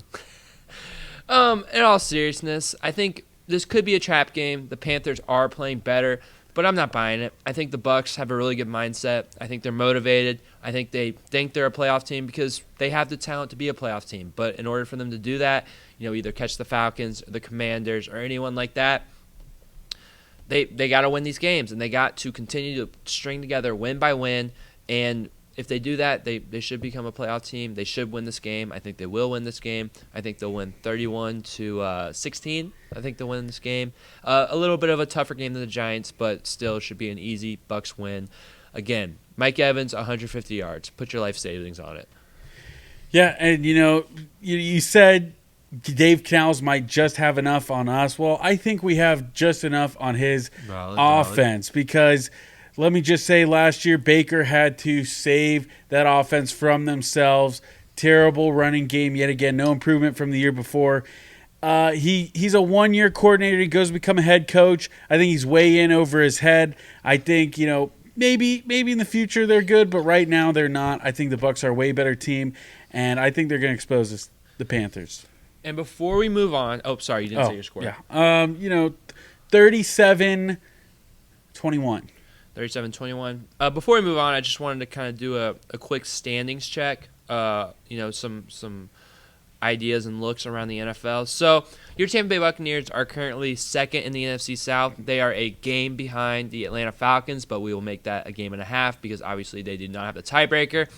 In all seriousness, I think this could be a trap game. The Panthers are playing better, but I'm not buying it. I think the Bucs have a really good mindset. I think they're motivated. I think they think they're a playoff team because they have the talent to be a playoff team. But in order for them to do that, either catch the Falcons or the Commanders or anyone like that, they got to win these games, and they got to continue to string together win by win. And if they do that, they should become a playoff team. They should win this game. I think they will win this game. I think they'll win 31-16. I think they'll win this game. A little bit of a tougher game than the Giants, but still should be an easy Bucs win. Again, Mike Evans, 150 yards. Put your life savings on it. Yeah, and you said Dave Canales might just have enough on us. Well, I think we have just enough on his offense because – let me just say, last year Baker had to save that offense from themselves. Terrible running game yet again. No improvement from the year before. He's a one-year coordinator. He goes to become a head coach. I think he's way in over his head. I think maybe in the future they're good, but right now they're not. I think the Bucs are a way better team, and I think they're going to expose the Panthers. And before we move on, sorry, you didn't say your score. Yeah, 37-21. 37-21. Before we move on, I just wanted to kind of do a quick standings check. Some ideas and looks around the NFL. So your Tampa Bay Buccaneers are currently second in the NFC South. They are a game behind the Atlanta Falcons, but we will make that a game and a half because obviously they did not have the tiebreaker.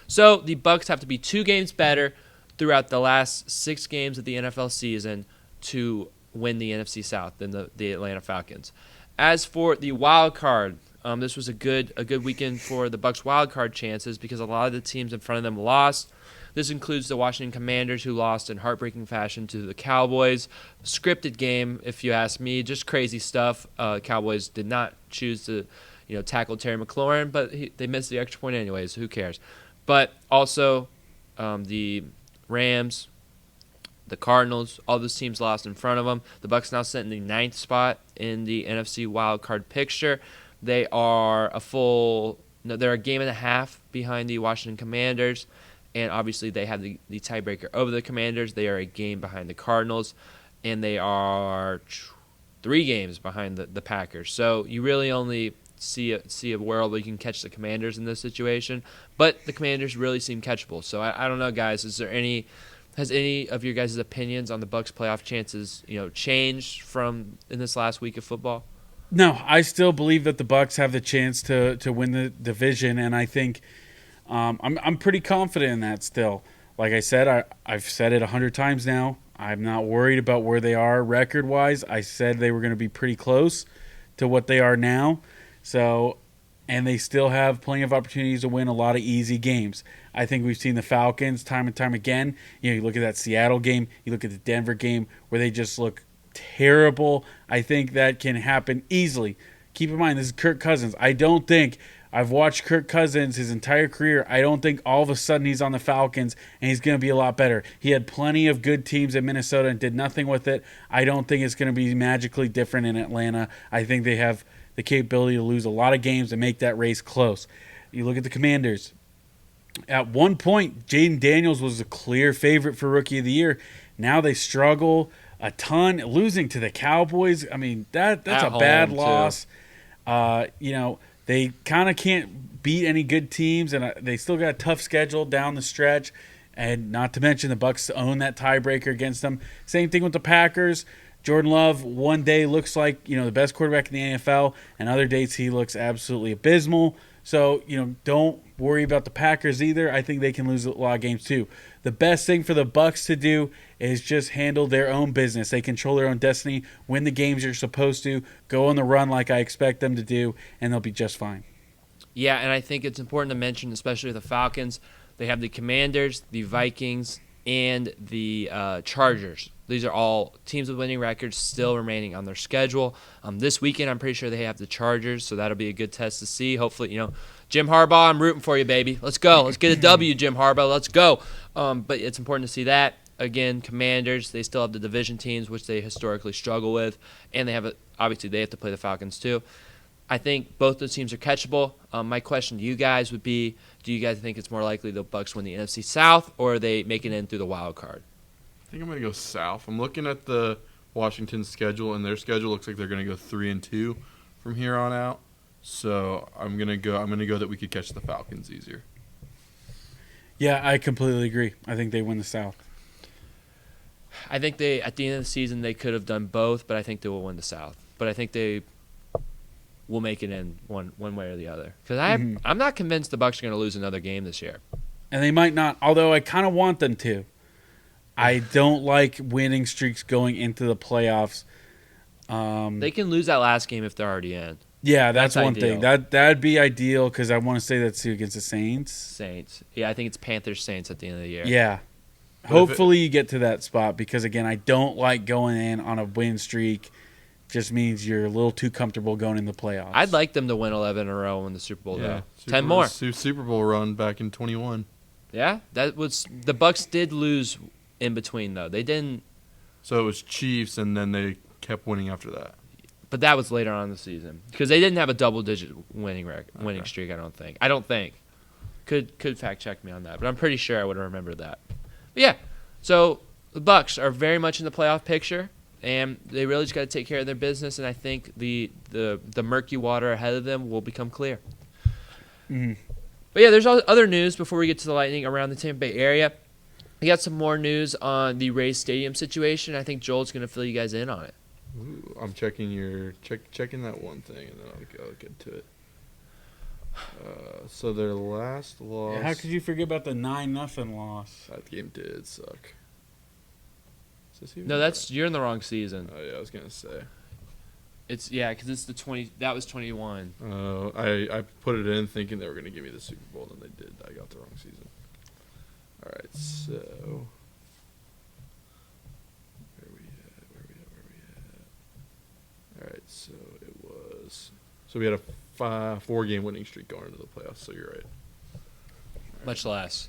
So the Bucs have to be 2 games better throughout the last 6 games of the NFL season to win the NFC South than the Atlanta Falcons. As for the wild card, this was a good weekend for the Bucs wild card chances because a lot of the teams in front of them lost. This includes the Washington Commanders, who lost in heartbreaking fashion to the Cowboys. Scripted game, if you ask me, just crazy stuff. Cowboys did not choose to, tackle Terry McLaurin, but they missed the extra point anyways. So who cares? But also, the Rams, the Cardinals, all those teams lost in front of them. The Bucs now sit in the 9th spot in the NFC wild card picture. They are they're a game and a half behind the Washington Commanders. And obviously they have the tiebreaker over the Commanders. They are a game behind the Cardinals, and they are 3 games behind the Packers. So you really only see a world where you can catch the Commanders in this situation. But the Commanders really seem catchable. So I don't know, guys. Has any of your guys' opinions on the Bucs playoff chances changed from in this last week of football? No, I still believe that the Bucs have the chance to win the division, and I think. I'm pretty confident in that still. Like I said, I've said it 100 times now. I'm not worried about where they are record-wise. I said they were going to be pretty close to what they are now. So, and they still have plenty of opportunities to win a lot of easy games. I think we've seen the Falcons time and time again. You look at that Seattle game, you look at the Denver game where they just look terrible. I think that can happen easily. Keep in mind, this is Kirk Cousins. I've watched Kirk Cousins his entire career. I don't think all of a sudden he's on the Falcons and he's going to be a lot better. He had plenty of good teams in Minnesota and did nothing with it. I don't think it's going to be magically different in Atlanta. I think they have the capability to lose a lot of games and make that race close. You look at the Commanders. At one point, Jaden Daniels was a clear favorite for Rookie of the Year. Now they struggle a ton, losing to the Cowboys. I mean, that's a bad loss. They kind of can't beat any good teams, and they still got a tough schedule down the stretch. And not to mention the Bucs own that tiebreaker against them. Same thing with the Packers. Jordan Love one day looks like the best quarterback in the NFL, and other days he looks absolutely abysmal. So don't worry about the Packers either. I think they can lose a lot of games too. The best thing for the Bucs to do is just handle their own business. They control their own destiny, win the games you're supposed to, go on the run like I expect them to do, and they'll be just fine. Yeah, and I think it's important to mention, especially the Falcons, they have the Commanders, the Vikings, and the Chargers. These are all teams with winning records still remaining on their schedule. This weekend, I'm pretty sure they have the Chargers, so that'll be a good test to see. Hopefully, Jim Harbaugh, I'm rooting for you, baby. Let's go. Let's get a W, Jim Harbaugh. Let's go. But it's important to see that. Again, Commanders, they still have the division teams, which they historically struggle with, and obviously they have to play the Falcons too. I think both those teams are catchable. My question to you guys would be, do you guys think it's more likely the Bucs win the NFC South, or are they making it in through the wild card? I think I'm going to go South. I'm looking at the Washington schedule, and their schedule looks like they're going to go 3-2 from here on out. So I'm going to go that we could catch the Falcons easier. Yeah, I completely agree. I think they win the South. I think at the end of the season, they could have done both, but I think they will win the South. But I think they will make it in one way or the other. Because I'm not convinced the Bucs are going to lose another game this year. And they might not, although I kind of want them to. I don't like winning streaks going into the playoffs. They can lose that last game if they're already in. Yeah, that's one ideal. thing. That'd be ideal because I want to say that's against the Saints. Yeah, I think it's Panthers Saints at the end of the year. Yeah. Hopefully you get to that spot because, again, I don't like going in on a win streak. Just means you're a little too comfortable going in the playoffs. I'd like them to win 11 in a row in the Super Bowl, though. 10 more. Super Bowl run back in 21. Yeah, the Bucs did lose in between, though. They didn't. So it was Chiefs, and then they kept winning after that. But that was later on in the season because they didn't have a double-digit winning streak. I don't think. Could fact check me on that, but I'm pretty sure I would remember that. But yeah, so the Bucs are very much in the playoff picture, and they really just got to take care of their business. And I think the murky water ahead of them will become clear. Mm-hmm. But yeah, there's other news before we get to the Lightning around the Tampa Bay area. We got some more news on the Rays Stadium situation. I think Joel's going to fill you guys in on it. Ooh, I'm checking checking that one thing, and then I'll get to it. So their last loss. How could you forget about the 9-0 loss? That game did suck. Is this even No, right? you're in the wrong season. Oh yeah, I was gonna say. It's because it's the 20. That was 21. I put it in thinking they were gonna give me the Super Bowl, and they did. I got the wrong season. All right, so where we at? All right, so it was. So we had a 4-game winning streak going into the playoffs. So you're right. Much less.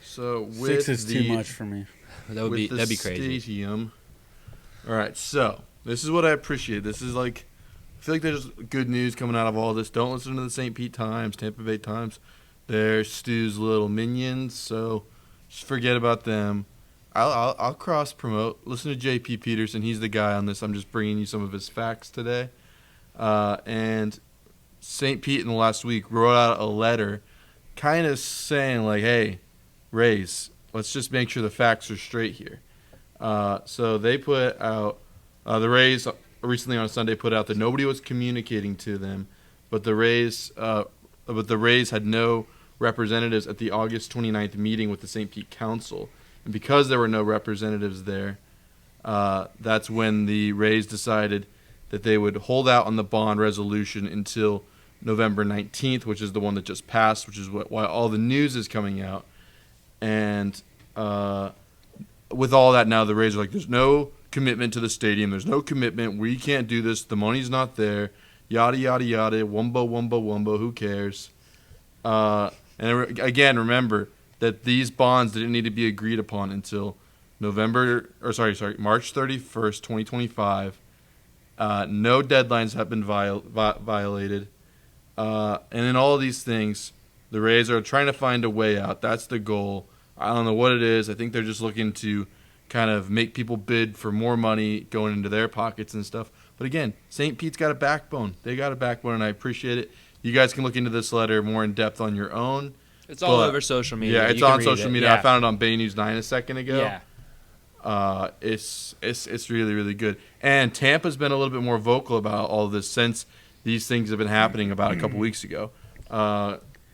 So with 6 is too much for me. That'd be crazy. Stadium. All right, so this is what I appreciate. This is like, I feel like there's good news coming out of all this. Don't listen to the St. Pete Times, Tampa Bay Times. They're Stu's little minions, so just forget about them. I'll cross promote. Listen to J.P. Peterson. He's the guy on this. I'm just bringing you some of his facts today. And St. Pete in the last week wrote out a letter, kind of saying like, "Hey, Rays, let's just make sure the facts are straight here." So they put out the Rays recently on Sunday put out that nobody was communicating to them, but the Rays had no representatives at the August 29th meeting with the St. Pete Council, and because there were no representatives there, that's when the Rays decided that they would hold out on the bond resolution until November 19th, which is the one that just passed, which is why all the news is coming out. And with all that now, the Rays are like, there's no commitment to the stadium. There's no commitment. We can't do this. The money's not there. Yada, yada, yada. Wumbo, who cares? And again, remember that these bonds didn't need to be agreed upon until March 31st, 2025. No deadlines have been violated. And in all of these things, the Rays are trying to find a way out. That's the goal. I don't know what it is. I think they're just looking to kind of make people bid for more money going into their pockets and stuff. But again, St. Pete's got a backbone. They got a backbone, and I appreciate it. You guys can look into this letter more in depth on your own. It's all over social media. Yeah, it's You can on read social it. media. Yeah. I found it on Bay News 9 a second ago. Yeah. It's really, really good. And Tampa's been a little bit more vocal about all of this since these things have been happening about a couple weeks ago.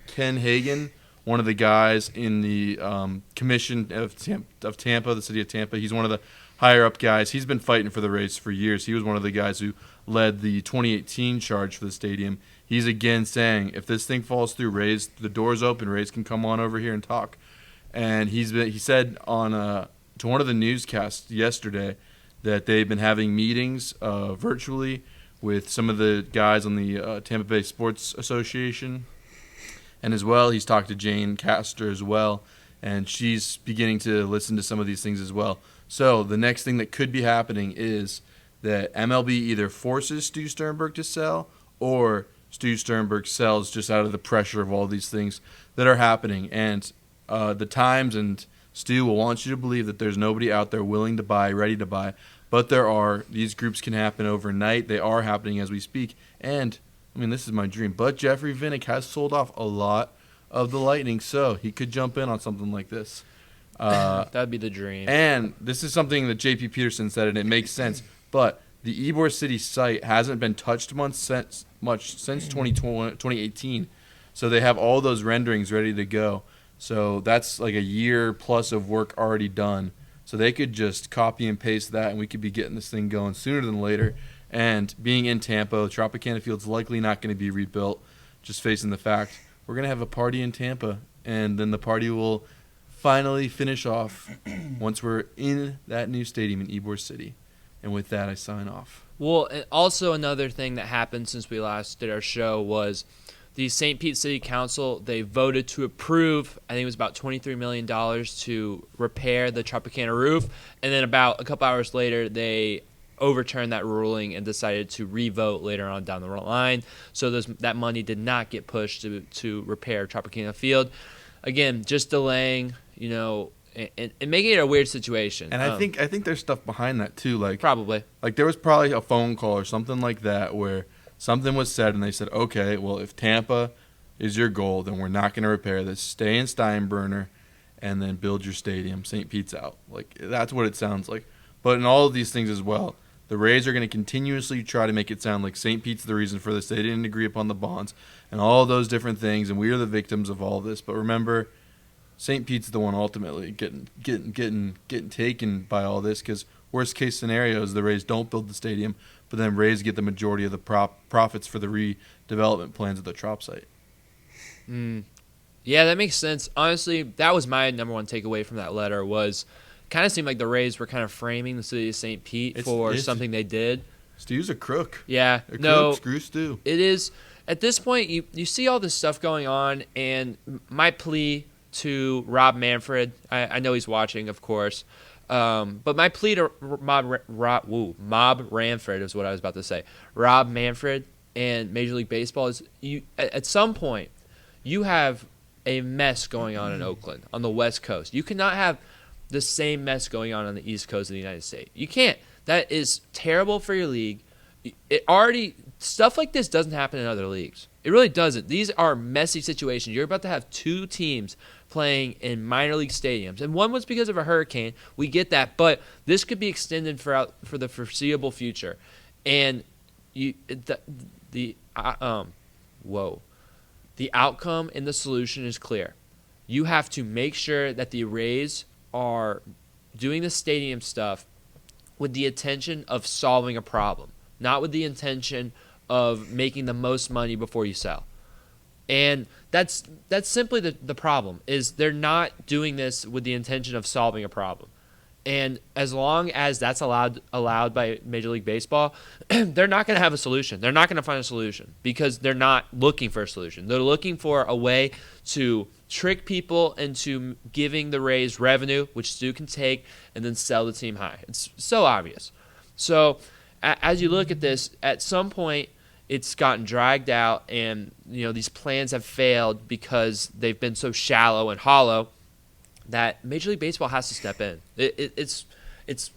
Ken Hagan, one of the guys in the commission of Tampa, the city of Tampa, he's one of the higher-up guys. He's been fighting for the Rays for years. He was one of the guys who led the 2018 charge for the stadium. He's again saying, if this thing falls through, Rays, the door's open. Rays can come on over here and talk. And he said on to one of the newscasts yesterday that they've been having meetings virtually with some of the guys on the Tampa Bay Sports Association. And as well, he's talked to Jane Castor as well, and she's beginning to listen to some of these things as well. So the next thing that could be happening is that MLB either forces Stu Sternberg to sell, or Stu Sternberg sells just out of the pressure of all these things that are happening. And the Times and Stu will want you to believe that there's nobody out there willing to buy, ready to buy. But there are. These groups can happen overnight. They are happening as we speak. And, I mean, this is my dream. But Jeffrey Vinnick has sold off a lot of the Lightning, so he could jump in on something like this. That'd be the dream. And this is something that J.P. Peterson said, and it makes sense. But the Ybor City site hasn't been touched much since 2018. So they have all those renderings ready to go. So that's like a year plus of work already done. So they could just copy and paste that, and we could be getting this thing going sooner than later. And being in Tampa, Tropicana Field's likely not going to be rebuilt, just facing the fact we're going to have a party in Tampa, and then the party will finally finish off once we're in that new stadium in Ybor City. And with that, I sign off. Well, and also another thing that happened since we last did our show was the St. Pete City Council, they voted to approve, I think it was about $23 million to repair the Tropicana roof. And then about a couple hours later, they overturned that ruling and decided to re-vote later on down the line. So that money did not get pushed to repair Tropicana Field. Again, just delaying, and making it a weird situation. And I think there's stuff behind that too. Probably. Like there was probably a phone call or something like that where something was said and they said, okay, well, if Tampa is your goal, then we're not going to repair this. Stay in Steinbrenner and then build your stadium. St. Pete's out. Like that's what it sounds like. But in all of these things as well, The Rays are going to continuously try to make it sound like St. Pete's the reason for this. They didn't agree upon the bonds and all those different things, and we are the victims of all this. But remember, St. Pete's the one ultimately getting taken by all this, because worst case scenario is the Rays don't build the stadium, but then Rays get the majority of the profits for the redevelopment plans of the Trop site. Yeah, that makes sense. Honestly, that was my number one takeaway from that letter was kind of seemed like the Rays were kind of framing the city of St. Pete for something they did. Stu's a crook. Yeah. Crook, screw Stu. It is. At this point, you see all this stuff going on, and my plea to Rob Manfred, I know he's watching, of course, but my plea to Mob Ranford is what I was about to say. Rob Manfred and Major League Baseball is at some point you have a mess going on in Oakland on the West Coast. You cannot have the same mess going on the East Coast of the United States. You can't. That is terrible for your league. Stuff like this doesn't happen in other leagues. It really doesn't. These are messy situations. You're about to have two teams playing in minor league stadiums, and one was because of a hurricane. We get that, but this could be extended for the foreseeable future. And the outcome and the solution is clear. You have to make sure that the Rays are doing the stadium stuff with the intention of solving a problem, not with the intention of making the most money before you sell. And that's simply the problem, is they're not doing this with the intention of solving a problem. And as long as that's allowed by Major League Baseball, they're not going to have a solution. They're not going to find a solution because they're not looking for a solution. They're looking for a way to trick people into giving the Rays revenue, which Stu can take, and then sell the team high. It's so obvious. So as you look at this, at some point it's gotten dragged out, and these plans have failed because they've been so shallow and hollow that Major League Baseball has to step in. It's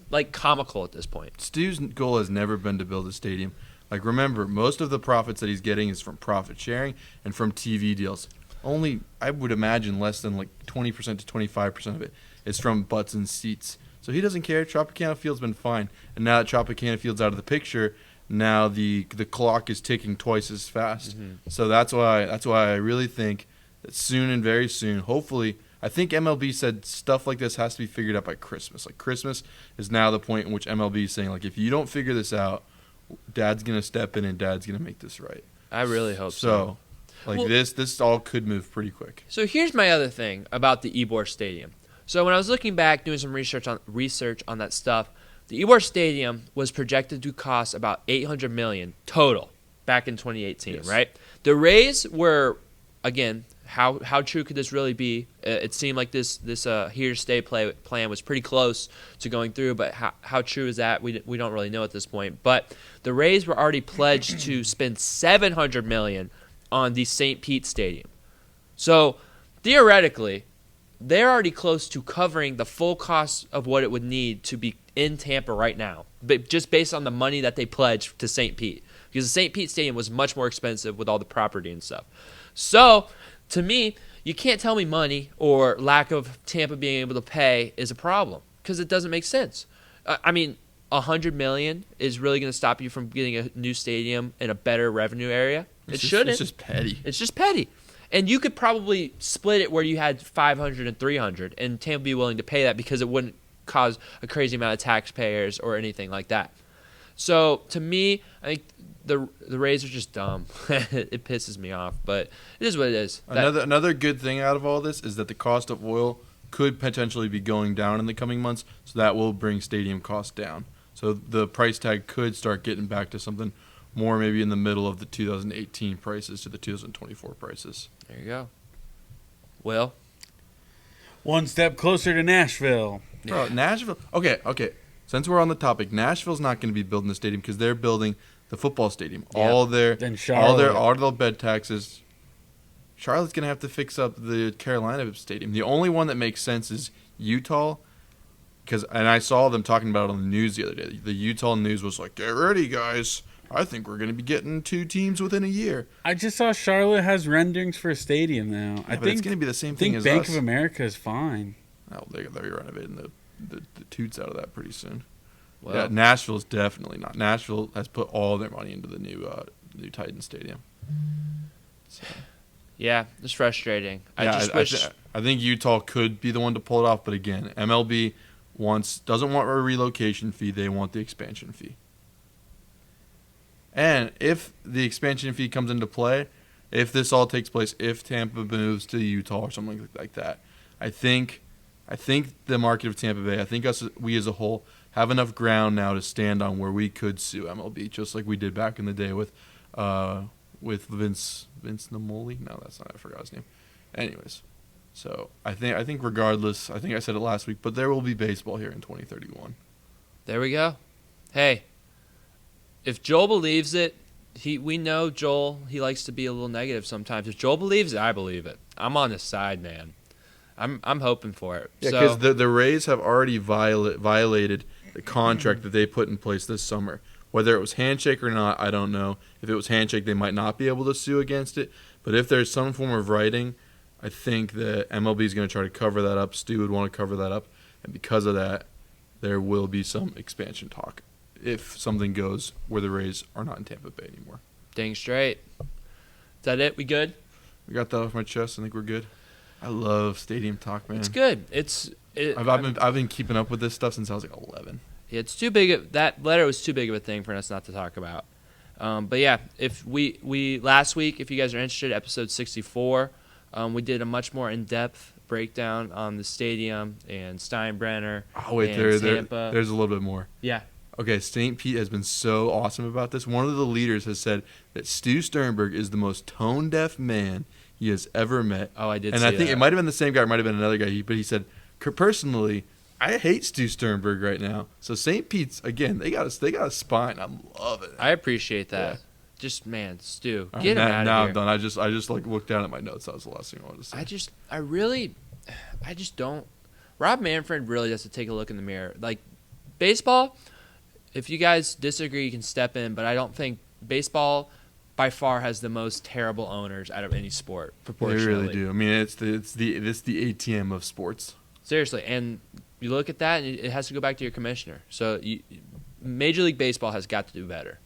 like comical at this point. Stu's goal has never been to build a stadium. Like, remember, most of the profits that he's getting is from profit sharing and from TV deals. Only, I would imagine, less than like 20% to 25% of it is from butts and seats. So he doesn't care. Tropicana Field's been fine. And now that Tropicana Field's out of the picture, now the clock is ticking twice as fast. Mm-hmm. So that's why I really think that soon and very soon, hopefully, I think MLB said stuff like this has to be figured out by Christmas. Like, Christmas is now the point in which MLB is saying, like, if you don't figure this out, Dad's going to step in and Dad's going to make this right. I really hope so. Like, this all could move pretty quick. So here's my other thing about the Ybor Stadium. So when I was looking back, doing some research on that stuff, the Ybor Stadium was projected to cost about $800 million total back in 2018, yes. Right? The Rays were, again, how true could this really be? It seemed like this here to stay plan was pretty close to going through, but how true is that? We don't really know at this point. But the Rays were already pledged to spend $700 million on the St. Pete Stadium. So theoretically, they're already close to covering the full cost of what it would need to be in Tampa right now, but just based on the money that they pledged to St. Pete, because the St. Pete Stadium was much more expensive with all the property and stuff. So to me, you can't tell me money or lack of Tampa being able to pay is a problem, because it doesn't make sense. I mean, $100 million is really going to stop you from getting a new stadium in a better revenue area. It shouldn't. It's just petty. It's just petty. And you could probably split it where you had 500 and 300, and Tampa be willing to pay that because it wouldn't cause a crazy amount of taxpayers or anything like that. So to me, I think the Rays are just dumb. It pisses me off, but it is what it is. Another good thing out of all this is that the cost of oil could potentially be going down in the coming months, so that will bring stadium costs down. So the price tag could start getting back to something more maybe in the middle of the 2018 prices to the 2024 prices. There you go. Well, one step closer to Nashville. Bro, Nashville. Okay. Since we're on the topic, Nashville's not going to be building the stadium because they're building the football stadium. Yeah. All their bed taxes. Charlotte's going to have to fix up the Carolina stadium. The only one that makes sense is Utah. And I saw them talking about it on the news the other day. The Utah news was like, "Get ready, guys. I think we're going to be getting 2 teams within a year." I just saw Charlotte has renderings for a stadium now. Yeah, I think it's going to be the same thing as Bank us. of America is fine. Oh, they're renovating the toots out of that pretty soon. Well, Yeah, Nashville's definitely not. Nashville has put all their money into the new Titans Stadium. So. Yeah, it's frustrating. I Yeah, just wish. I think Utah could be the one to pull it off, but again, MLB doesn't want a relocation fee. They want the expansion fee. And if the expansion fee comes into play, if this all takes place, if Tampa moves to Utah or something like that, I think the market of Tampa Bay, I think we as a whole have enough ground now to stand on where we could sue MLB, just like we did back in the day with Vince Namoli. No, that's not. I forgot his name. Anyways, so I think regardless, I think I said it last week, but there will be baseball here in 2031. There we go. Hey, if Joel believes it, we know Joel. He likes to be a little negative sometimes. If Joel believes it, I believe it. I'm on his side, man. I'm hoping for it. Yeah, because the Rays have already violated the contract that they put in place this summer. Whether it was handshake or not, I don't know. If it was handshake, they might not be able to sue against it. But if there's some form of writing, I think that MLB is going to try to cover that up. Stu would want to cover that up. And because of that, there will be some expansion talk if something goes where the Rays are not in Tampa Bay anymore. Dang straight. Is that it? We good? We got that off my chest. I think we're good. I love stadium talk, man. It's good. I've been keeping up with this stuff since I was like 11. Yeah, it's too big. That letter was too big of a thing for us not to talk about. But yeah, if we last week, if you guys are interested, episode 64, we did a much more in-depth breakdown on the stadium and Steinbrenner. Oh wait, Tampa. There's a little bit more. Yeah. Okay, St. Pete has been so awesome about this. One of the leaders has said that Stu Sternberg is the most tone-deaf man he has ever met. Oh, I did. And see I think that. it might have been the same guy, it might have been another guy. But he said, personally, I hate Stu Sternberg right now. So St. Pete's again, they got a spine. I'm loving it. I appreciate that. Yeah. Just man, Stu, All get right, him out now of I'm here. done. I just like looked down at my notes. That was the last thing I wanted to say. I just don't. Rob Manfred really has to take a look in the mirror. Like baseball, if you guys disagree, you can step in. But I don't think baseball by far has the most terrible owners out of any sport They proportionally. really do. I mean, it's the ATM of sports. Seriously, and you look at that, and it has to go back to your commissioner. So Major League Baseball has got to do better.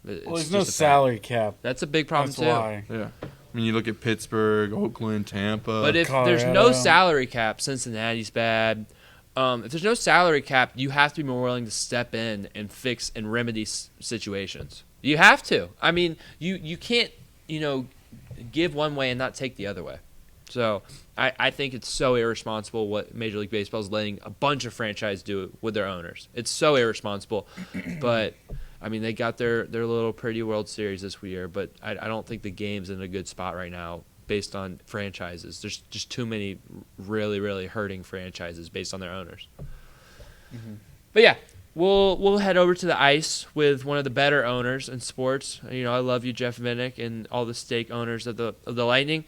Well, there's no salary cap. That's a big problem That's too. why. Yeah. I mean, you look at Pittsburgh, Oakland, Tampa. But if there's no Colorado. salary cap, Cincinnati's bad. If there's no salary cap, you have to be more willing to step in and fix and remedy situations. You have to. I mean, you can't, give one way and not take the other way. So I think it's so irresponsible what Major League Baseball is letting a bunch of franchises do with their owners. It's so irresponsible. But, I mean, they got their little pretty World Series this year, but I don't think the game's in a good spot right now based on franchises. There's just too many really, really hurting franchises based on their owners. Mm-hmm. But, yeah. We'll head over to the ice with one of the better owners in sports. I love you, Jeff Vinnick, and all the stake owners of the Lightning.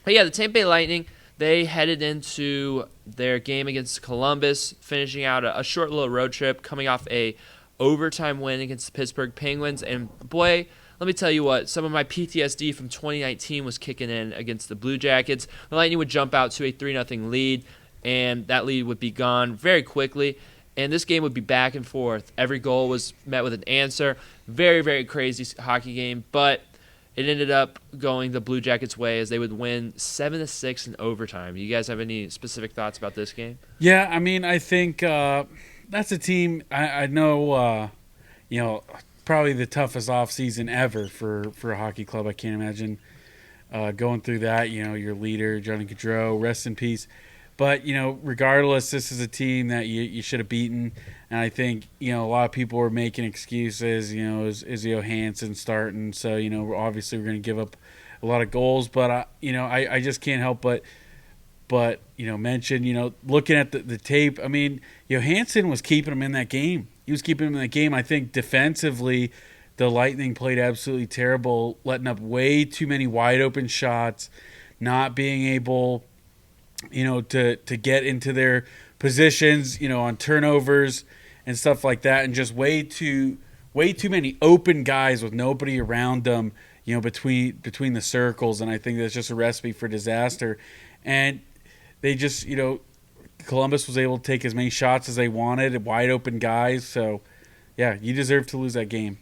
But yeah, the Tampa Bay Lightning, they headed into their game against Columbus, finishing out a short little road trip, coming off a overtime win against the Pittsburgh Penguins. And boy, let me tell you what, some of my PTSD from 2019 was kicking in against the Blue Jackets. The Lightning would jump out to a 3-0 lead, and that lead would be gone very quickly. And this game would be back and forth. Every goal was met with an answer. Very, very crazy hockey game. But it ended up going the Blue Jackets' way as they would win 7-6 in overtime. Do you guys have any specific thoughts about this game? Yeah, I mean, I think that's a team I know, probably the toughest offseason ever for a hockey club. I can't imagine going through that. Your leader, Johnny Gaudreau, rest in peace. But, regardless, this is a team that you should have beaten. And I think, a lot of people were making excuses, is Johansson starting. So, obviously we're going to give up a lot of goals. But, I just can't help but mention, looking at the tape, I mean, Johansson was keeping him in that game. He was keeping him in that game. I think defensively, the Lightning played absolutely terrible, letting up way too many wide open shots, not being able to get into their positions, on turnovers and stuff like that, and just way too many open guys with nobody around them, between the circles, and I think that's just a recipe for disaster. And they just, Columbus was able to take as many shots as they wanted, wide open guys. So, yeah, you deserve to lose that game.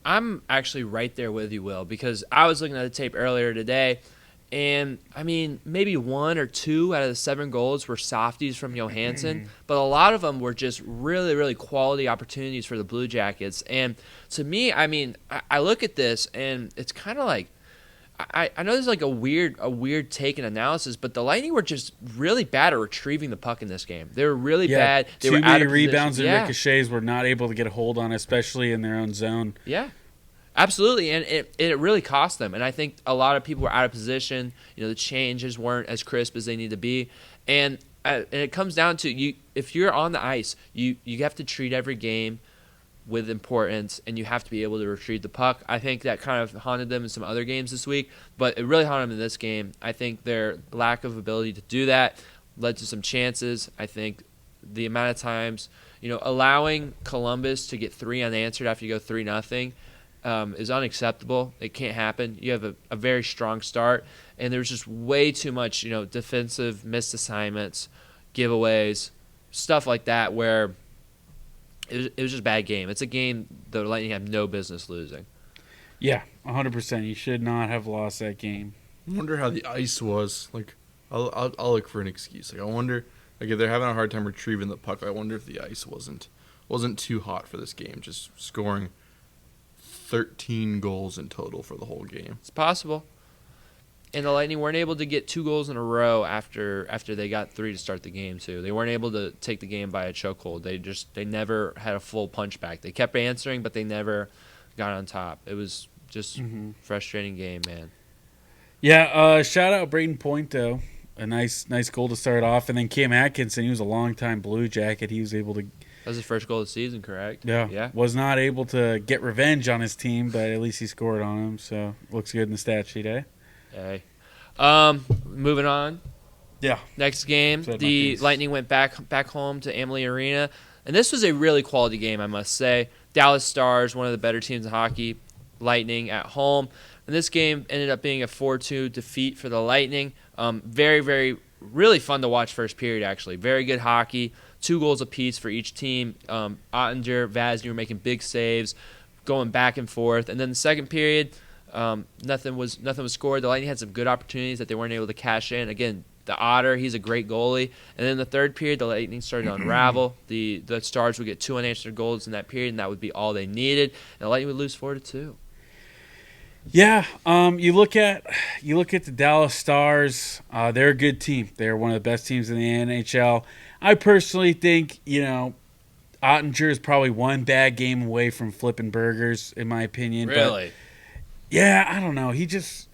I'm actually right there with you, Will, because I was looking at the tape earlier today, and I mean, maybe 1 or 2 out of the 7 goals were softies from Johansson, but a lot of them were just really, really quality opportunities for the Blue Jackets. And to me, I mean, I look at this, and it's kind of like, I know there's like a weird take and analysis, but the Lightning were just really bad at retrieving the puck in this game. They were really bad. They were out of rebounds position. and ricochets were not able to get a hold on, especially in their own zone. Yeah. Absolutely, and it really cost them. And I think a lot of people were out of position. You know, the changes weren't as crisp as they need to be. And it comes down to, you. If you're on the ice, you have to treat every game with importance, and you have to be able to retrieve the puck. I think that kind of haunted them in some other games this week, but it really haunted them in this game. I think their lack of ability to do that led to some chances. I think the amount of times, you know, allowing Columbus to get 3 unanswered after you go 3-0 is unacceptable. It can't happen. You have a very strong start, and there's just way too much, you know, defensive missed assignments, giveaways, stuff like that, where it was just a bad game. It's a game the Lightning have no business losing. Yeah, 100%. You should not have lost that game. I wonder how the ice was. Like, I'll look for an excuse. Like, I wonder, like, if they're having a hard time retrieving the puck, I wonder if the ice wasn't too hot for this game. Just scoring 13 goals in total for the whole game. It's possible. And the Lightning weren't able to get 2 goals in a row after they got 3 to start the game too. They weren't able to take the game by a chokehold. They never had a full punch back. They kept answering, but they never got on top. It was just frustrating game, man. Yeah, shout out Braden Point though. A nice goal to start off, and then Cam Atkinson. He was a longtime Blue Jacket. He was able to. That was his first goal of the season, correct? Yeah. Was not able to get revenge on his team, but at least he scored on him. So looks good in the stat sheet, eh? Hey. Moving on. Yeah. Next game, the Lightning went back home to Amalie Arena, and this was a really quality game, I must say. Dallas Stars, one of the better teams in hockey, Lightning at home. And this game ended up being a 4-2 defeat for the Lightning. Very, very, really fun to watch first period, actually. Very good hockey. 2 goals apiece for each team. Ottinger, Vazny were making big saves, going back and forth. And then the second period, nothing was scored. The Lightning had some good opportunities that they weren't able to cash in. Again, the Otter, he's a great goalie. And then the third period, the Lightning started to unravel. The Stars would get 2 unanswered goals in that period, and that would be all they needed. And the Lightning would lose 4-2. Yeah, you look at the Dallas Stars. They're a good team. They're one of the best teams in the NHL. I personally think, you know, Ottinger is probably one bad game away from flipping burgers, in my opinion. Really? But, yeah, I don't know. He just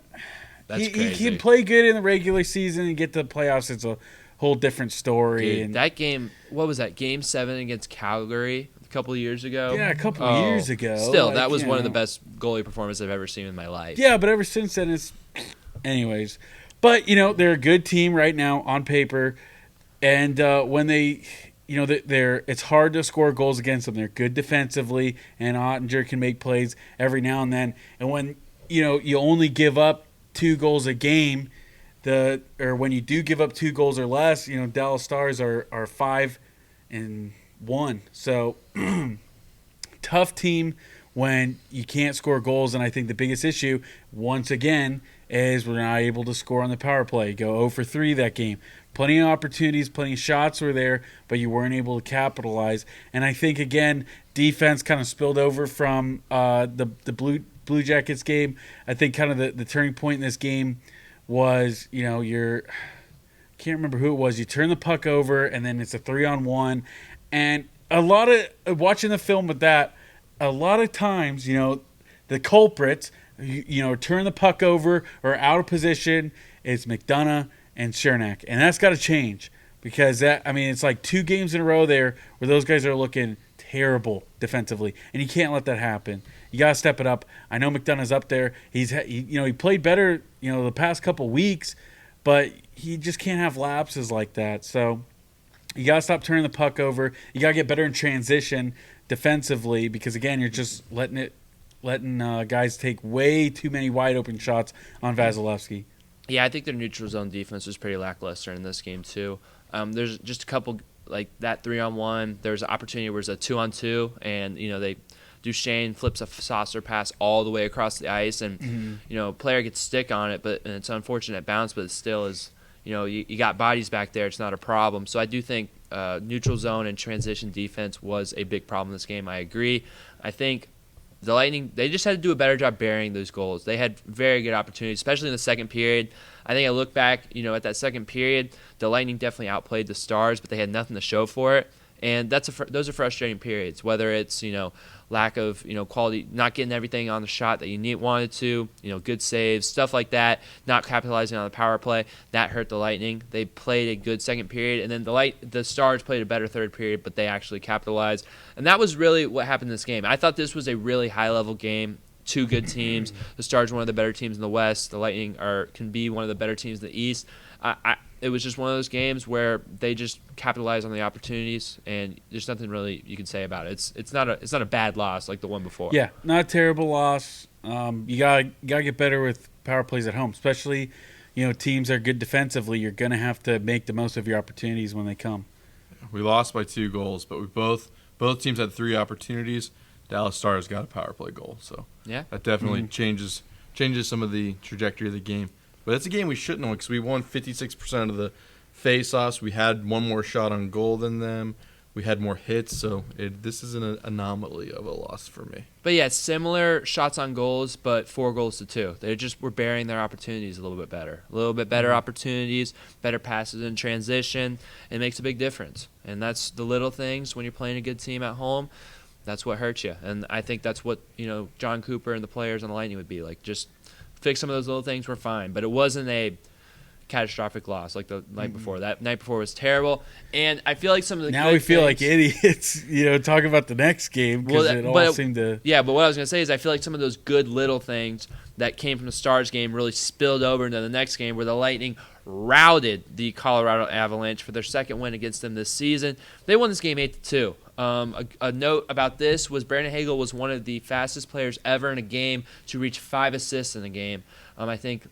That's he crazy. can play good in the regular season and get to the playoffs. It's a whole different story. Dude, and that game, what was that? Game 7 against Calgary a couple of years ago? Yeah, a couple of years ago. Still, like, that was one of the best goalie performances I've ever seen in my life. Yeah, but ever since then, it's anyways. But, you know, they're a good team right now on paper. And when they, you know, it's hard to score goals against them. They're good defensively, and Ottinger can make plays every now and then. And when, you know, you only give up 2 goals a game, or when you do give up 2 goals or less, you know, Dallas Stars are 5-1. So tough team when you can't score goals. And I think the biggest issue, once again, is we're not able to score on the power play. Go 0 for 3 that game. Plenty of opportunities, plenty of shots were there, but you weren't able to capitalize. And I think, again, defense kind of spilled over from the Blue Jackets game. I think kind of the turning point in this game was, you know, I can't remember who it was. You turn the puck over, and then it's a 3-on-1. And a lot of, watching the film with that, a lot of times, you know, the culprits, you know, turn the puck over or out of position is McDonough and Chernak. And that's got to change because it's like 2 games in a row there where those guys are looking terrible defensively, and you can't let that happen. You got to step it up. I know McDonough's up there. He played better, you know, the past couple weeks, but he just can't have lapses like that. So you got to stop turning the puck over. You got to get better in transition defensively because, again, you're just letting guys take way too many wide open shots on Vasilevsky. Yeah, I think their neutral zone defense was pretty lackluster in this game too. There's just a couple like that 3-on-1. There's an opportunity where it's a 2-on-2, and Duchesne flips a saucer pass all the way across the ice, and player gets stick on it, and it's an unfortunate bounce, but it still is. You got bodies back there. It's not a problem. So I do think neutral zone and transition defense was a big problem in this game. I agree. I think the Lightning, they just had to do a better job burying those goals. They had very good opportunities, especially in the second period. I think I look back, at that second period, the Lightning definitely outplayed the Stars, but they had nothing to show for it. And those are frustrating periods, whether it's, lack of, quality, not getting everything on the shot that you wanted to, good saves, stuff like that, not capitalizing on the power play. That hurt the Lightning. They played a good second period, and then the Stars played a better third period, but they actually capitalized. And that was really what happened in this game. I thought this was a really high-level game. Two good teams. The Stars are one of the better teams in the West. The Lightning can be one of the better teams in the East. It was just one of those games where they just capitalized on the opportunities, and there's nothing really you can say about it. It's not a bad loss like the one before. Yeah, not a terrible loss. You gotta get better with power plays at home, especially teams that are good defensively. You're gonna have to make the most of your opportunities when they come. We lost by 2 goals, but we both teams had 3 opportunities. Dallas Stars got a power play goal, so yeah, that definitely changes some of the trajectory of the game. But it's a game we shouldn't win because we won 56% of the face-offs. We had one more shot on goal than them. We had more hits, so this is an anomaly of a loss for me. But yeah, similar shots on goals, but 4 goals to 2. They just were burying their opportunities a little bit better. A little bit better opportunities, better passes in transition. It makes a big difference. And that's the little things when you're playing a good team at home. That's what hurts you. And I think that's what, John Cooper and the players on the Lightning would be like. Just fix some of those little things, we're fine. But it wasn't a catastrophic loss like the night before. That night before was terrible. And I feel like some of the now we feel like idiots, talking about the next game because seemed to. Yeah, but what I was going to say is I feel like some of those good little things that came from the Stars game really spilled over into the next game where the Lightning routed the Colorado Avalanche for their second win against them this season. They won this game 8-2. A note about this was Brandon Hagel was one of the fastest players ever in a game to reach 5 assists in a game. I think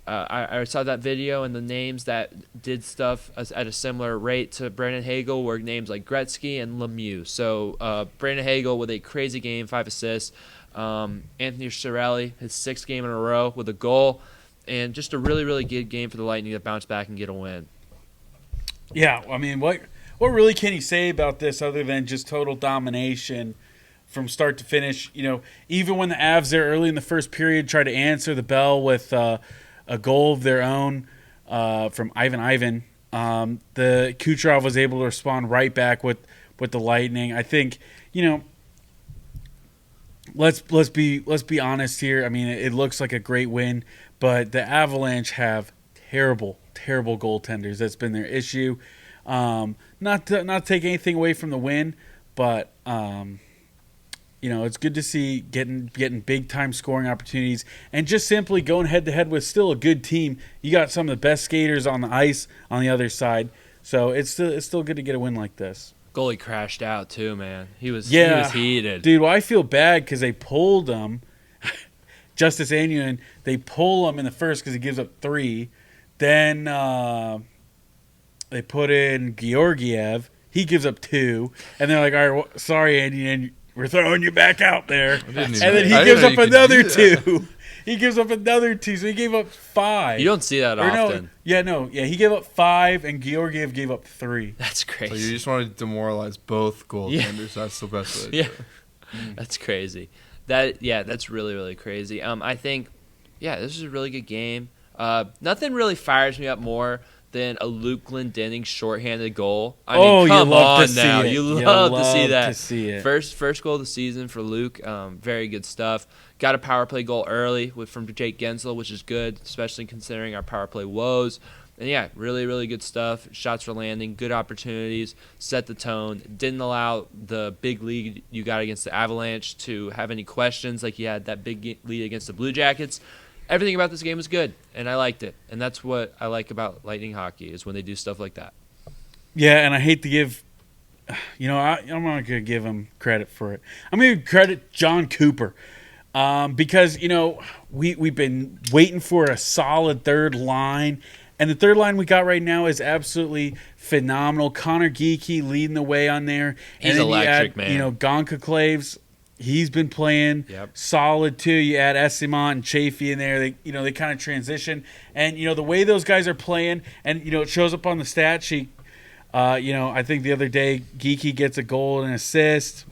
I saw that video, and the names that did stuff at a similar rate to Brandon Hagel were names like Gretzky and Lemieux. So Brandon Hagel with a crazy game, 5 assists. Anthony Cirelli, his 6th game in a row with a goal. And just a really, really good game for the Lightning to bounce back and get a win. Yeah, I mean, what really can you say about this other than just total domination from start to finish? Even when the Avs there early in the first period tried to answer the bell with a goal of their own from Ivan, the Kucherov was able to respond right back with the Lightning. I think, let's be honest here. I mean, it looks like a great win, but the Avalanche have terrible goaltenders. That's been their issue. Not take anything away from the win, but it's good to see getting big time scoring opportunities and just simply going head to head with still a good team. You got some of the best skaters on the ice on the other side, so it's still good to get a win like this. Goalie crashed out too, man. He was heated, dude. Well, I feel bad because they pulled him. Justice Anuin, they pull him in the first because he gives up 3. Then they put in Georgiev. He gives up 2. And they're like, all right, well, sorry, Andy, we're throwing you back out there. And then he gives up another 2. He gives up another 2, so he gave up 5. You don't see that often. He gave up 5, and Georgiev gave up 3. That's crazy. So you just want to demoralize both goaltenders. Yeah. That's the best way to do it. That's crazy. That's really, really crazy. I think, this is a really good game. Nothing really fires me up more than a Luke Glendening shorthanded goal. I mean, come on now. You love to see that. First goal of the season for Luke. Very good stuff. Got a power play goal early from Jake Gensel, which is good, especially considering our power play woes. And really, really good stuff. Shots for landing, good opportunities, set the tone. Didn't allow the big lead you got against the Avalanche to have any questions like you had that big lead against the Blue Jackets. Everything about this game was good, and I liked it. And that's what I like about Lightning hockey is when they do stuff like that. Yeah, and I hate to give I'm not going to give him credit for it. I'm going to credit John Cooper because, we've been waiting for a solid third line, And the third line we got right now is absolutely phenomenal. Connor Geeky leading the way on there. He's and then electric, you add, man. Gonka Claves, he's been playing Yep. solid too. You add Esimont and Chafee in there. They kind of transition. And, the way those guys are playing, and, it shows up on the stat sheet. I think the other day, Geeky gets a goal and an assist.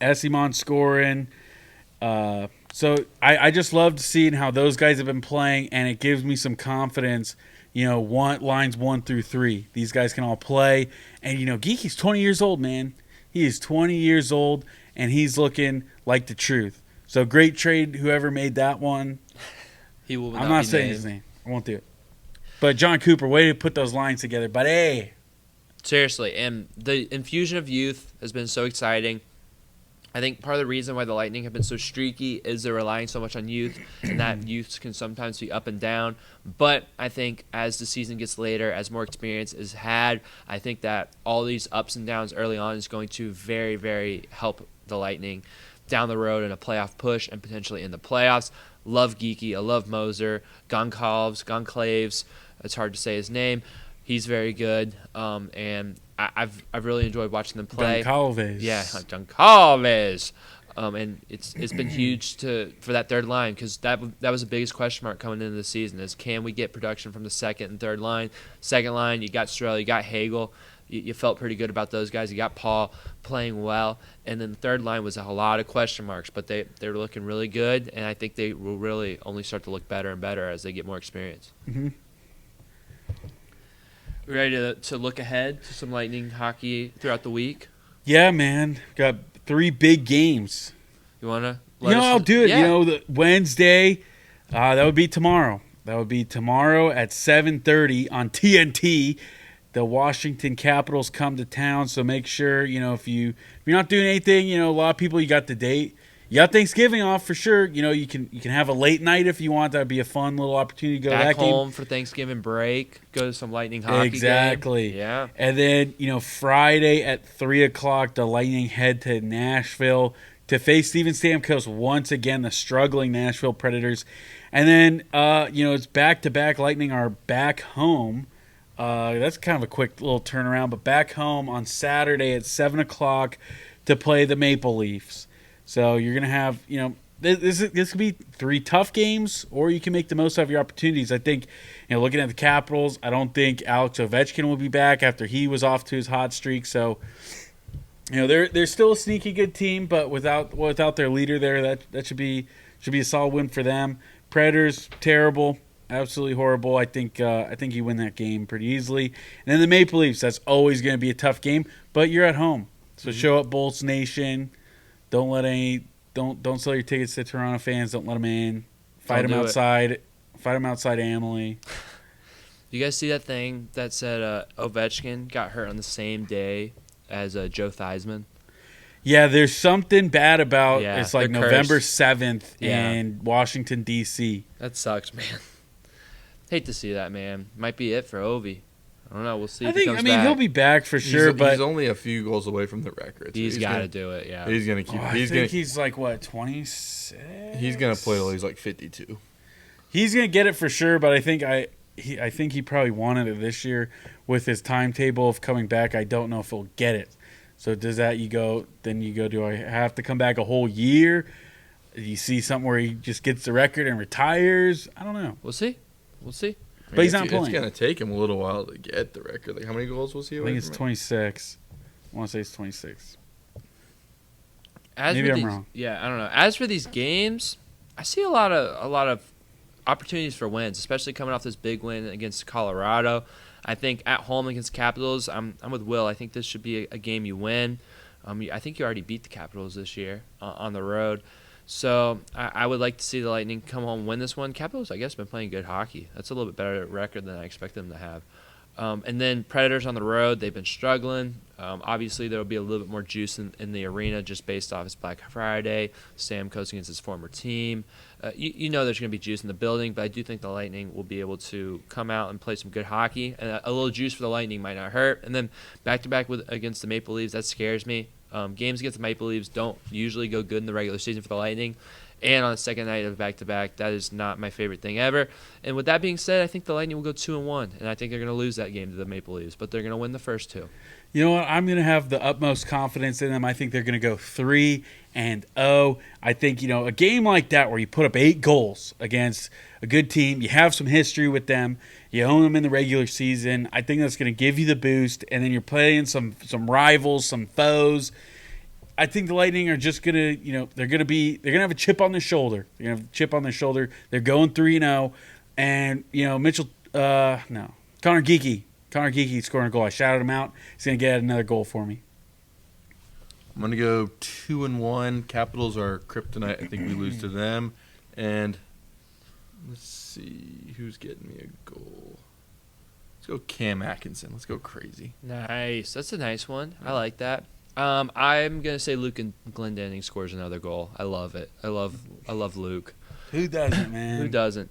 Esimont scoring. So I just loved seeing how those guys have been playing, and it gives me some confidence. Lines 1 through 3, these guys can all play. And Geeky's 20 years old, man. He is 20 years old, and he's looking like the truth. So great trade, whoever made that one. He will. I'm not saying his name. I won't do it. But John Cooper, way to put those lines together. But hey, Seriously, and the infusion of youth has been so exciting. I think part of the reason why the Lightning have been so streaky is they're relying so much on youth, and that youth can sometimes be up and down. But I think as the season gets later, as more experience is had, I think that all these ups and downs early on is going to very, very help the Lightning down the road in a playoff push and potentially in the playoffs. Love Geeky. I love Moser. Goncalves. It's hard to say his name. He's very good, and I've really enjoyed watching them play. Goncalves. Yeah, Goncalves. And it's been huge for that third line, because that was the biggest question mark coming into the season is, can we get production from the second and third line? Second line, you got Strel, you got Hagel. You felt pretty good about those guys. You got Paul playing well. And then the third line was a lot of question marks, but they're looking really good, and I think they will really only start to look better and better as they get more experience. Mm-hmm. We ready to look ahead to some Lightning hockey throughout the week? Yeah, man. Got 3 big games. You want to? I'll do it. Yeah. The Wednesday, that would be tomorrow. That would be tomorrow at 7:30 on TNT. The Washington Capitals come to town, so make sure, if you're not doing anything, a lot of people, you got the date. You got Thanksgiving off for sure. You can have a late night if you want. That'd be a fun little opportunity to go to that game. Back home for Thanksgiving break. Go to some Lightning hockey Exactly. game. Yeah. And then, Friday at 3 o'clock, the Lightning head to Nashville to face Steven Stamkos once again, the struggling Nashville Predators. And then, it's back-to-back. Lightning are back home. That's kind of a quick little turnaround, but back home on Saturday at 7 o'clock to play the Maple Leafs. So you're going to have, this could be 3 tough games, or you can make the most of your opportunities. I think, looking at the Capitals, I don't think Alex Ovechkin will be back after he was off to his hot streak. So, they're still a sneaky good team, but without their leader there, that should be a solid win for them. Predators, terrible. Absolutely horrible. I think you win that game pretty easily. And then the Maple Leafs, that's always going to be a tough game, but you're at home. So show up, Bolts Nation. Don't sell your tickets to Toronto fans. Don't let them in. Fight them outside. Fight them outside Amalie. You guys see that thing that said Ovechkin got hurt on the same day as Joe Theismann? Yeah, there's something bad about it's like November cursed. 7th in Washington, D.C. That sucks, man. Hate to see that, man. Might be it for Ovi. I don't know. We'll see. He'll be back for sure, but he's only a few goals away from the record. So he's got to do it. Yeah, he's gonna keep. He's like what, 26? He's gonna play till he's like 52. He's gonna get it for sure, but I think he probably wanted it this year with his timetable of coming back. I don't know if he'll get it. So does that do I have to come back a whole year? Do you see something where he just gets the record and retires? I don't know. We'll see. But he's not playing. It's going to take him a little while to get the record. Like, how many goals was he away I think it's from 26. I want to say it's 26. Maybe I'm wrong. Yeah, I don't know. As for these games, I see a lot of opportunities for wins, especially coming off this big win against Colorado. I think at home against Capitals, I'm with Will. I think this should be a game you win. I think you already beat the Capitals this year on the road. So I would like to see the Lightning come home and win this one. Capitals, I guess, have been playing good hockey. That's a little bit better record than I expected them to have. And then Predators on the road, they've been struggling. Obviously, there will be a little bit more juice in the arena just based off it's Black Friday, Stamkos against his former team. There's going to be juice in the building, but I do think the Lightning will be able to come out and play some good hockey. And a little juice for the Lightning might not hurt. And then back-to-back against the Maple Leafs, that scares me. Games against the Maple Leafs don't usually go good in the regular season for the Lightning. and on the second night of back-to-back. That is not my favorite thing ever. And with that being said, I think the Lightning will go 2-1, and I think they're going to lose that game to the Maple Leafs, but they're going to win the first two. You know what? I'm going to have the utmost confidence in them. I think they're going to go 3-0. I think, a game like that where you put up 8 goals against a good team, you have some history with them, you own them in the regular season, I think that's going to give you the boost, and then you're playing some rivals, some foes. I think the Lightning are just gonna, they're gonna have a chip on their shoulder. They're gonna have a chip on their shoulder. They're going 3-0, and Connor Geeky scoring a goal. I shouted him out. He's gonna get another goal for me. I'm gonna go 2-1. Capitals are kryptonite. I think we lose to them, and let's see who's getting me a goal. Let's go Cam Atkinson. Let's go crazy. Nice. That's a nice one. I like that. I'm gonna say Luke and Glendening scores another goal. I love it. I love Luke. Who doesn't, man? Who doesn't?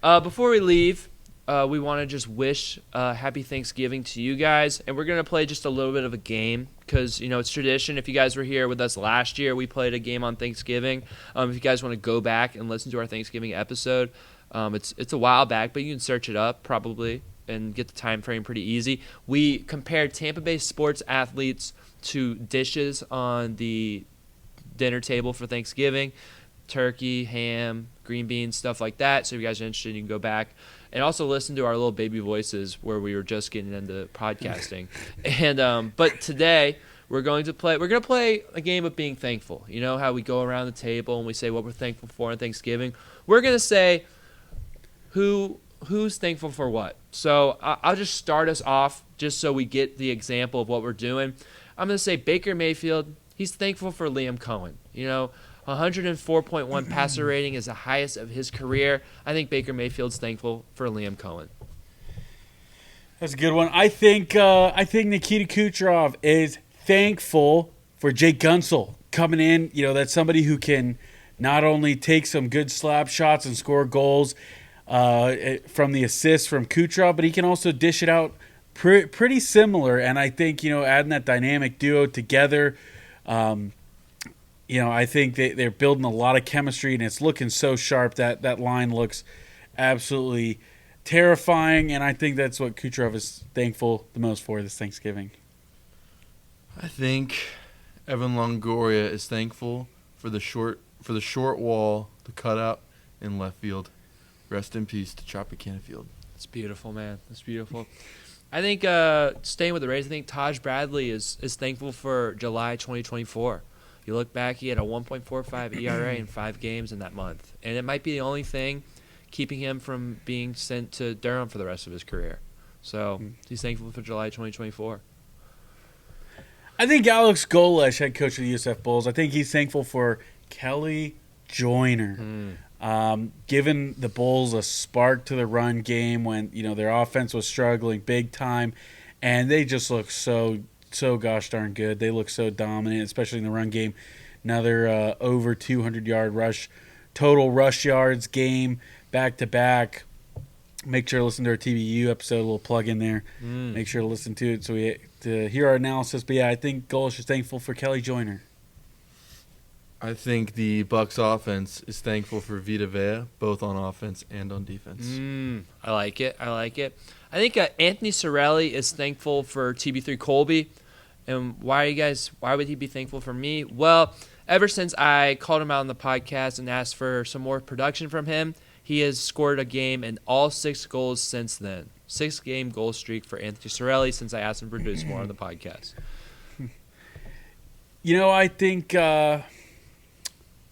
Before we leave, we want to just wish happy Thanksgiving to you guys, and we're gonna play just a little bit of a game because it's tradition. If you guys were here with us last year, we played a game on Thanksgiving. If you guys want to go back and listen to our Thanksgiving episode, it's a while back, but you can search it up probably and get the time frame pretty easy. We compared Tampa Bay sports athletes to dishes on the dinner table for Thanksgiving: turkey, ham, green beans, stuff like that. So if you guys are interested, you can go back and also listen to our little baby voices where we were just getting into podcasting. And but today we're going to play a game of being thankful. You know how we go around the table and we say what we're thankful for on Thanksgiving? We're going to say who's thankful for what. So I'll just start us off just so we get the example of what we're doing. I'm going to say Baker Mayfield, he's thankful for Liam Cohen. 104.1 passer rating is the highest of his career. I think Baker Mayfield's thankful for Liam Cohen. That's a good one. I think Nikita Kucherov is thankful for Jake Gunsel coming in. That's somebody who can not only take some good slap shots and score goals from the assists from Kucherov, but he can also dish it out pretty similar. And I think, adding that dynamic duo together, I think they're building a lot of chemistry, and it's looking so sharp. That line looks absolutely terrifying, and I think that's what Kucherov is thankful the most for this Thanksgiving. I think Evan Longoria is thankful for the short wall, the cutout in left field. Rest in peace to Choppy Canfield. That's beautiful, man. That's beautiful. I think staying with the Rays, I think Taj Bradley is thankful for July 2024. You look back, he had a 1.45 ERA in 5 games in that month, and it might be the only thing keeping him from being sent to Durham for the rest of his career. So he's thankful for July 2024. I think Alex Golesh, head coach of the USF Bulls, I think he's thankful for Kelly Joyner. Giving the Bulls a spark to the run game when their offense was struggling big time, and they just look so gosh darn good. They look so dominant, especially in the run game. Another over 200-yard total rush yards game back to back. Make sure to listen to our TBU episode, a little plug in there. Make sure to listen to it to hear our analysis. But yeah, I think Golesh is thankful for Kelly Joyner. I think the Bucs offense is thankful for Vita Vea, both on offense and on defense. I like it. I think Anthony Cirelli is thankful for TB3 Colby. And why would he be thankful for me? Well, ever since I called him out on the podcast and asked for some more production from him, he has scored a game in all 6 goals since then. 6-game goal streak for Anthony Cirelli since I asked him to produce more on the podcast.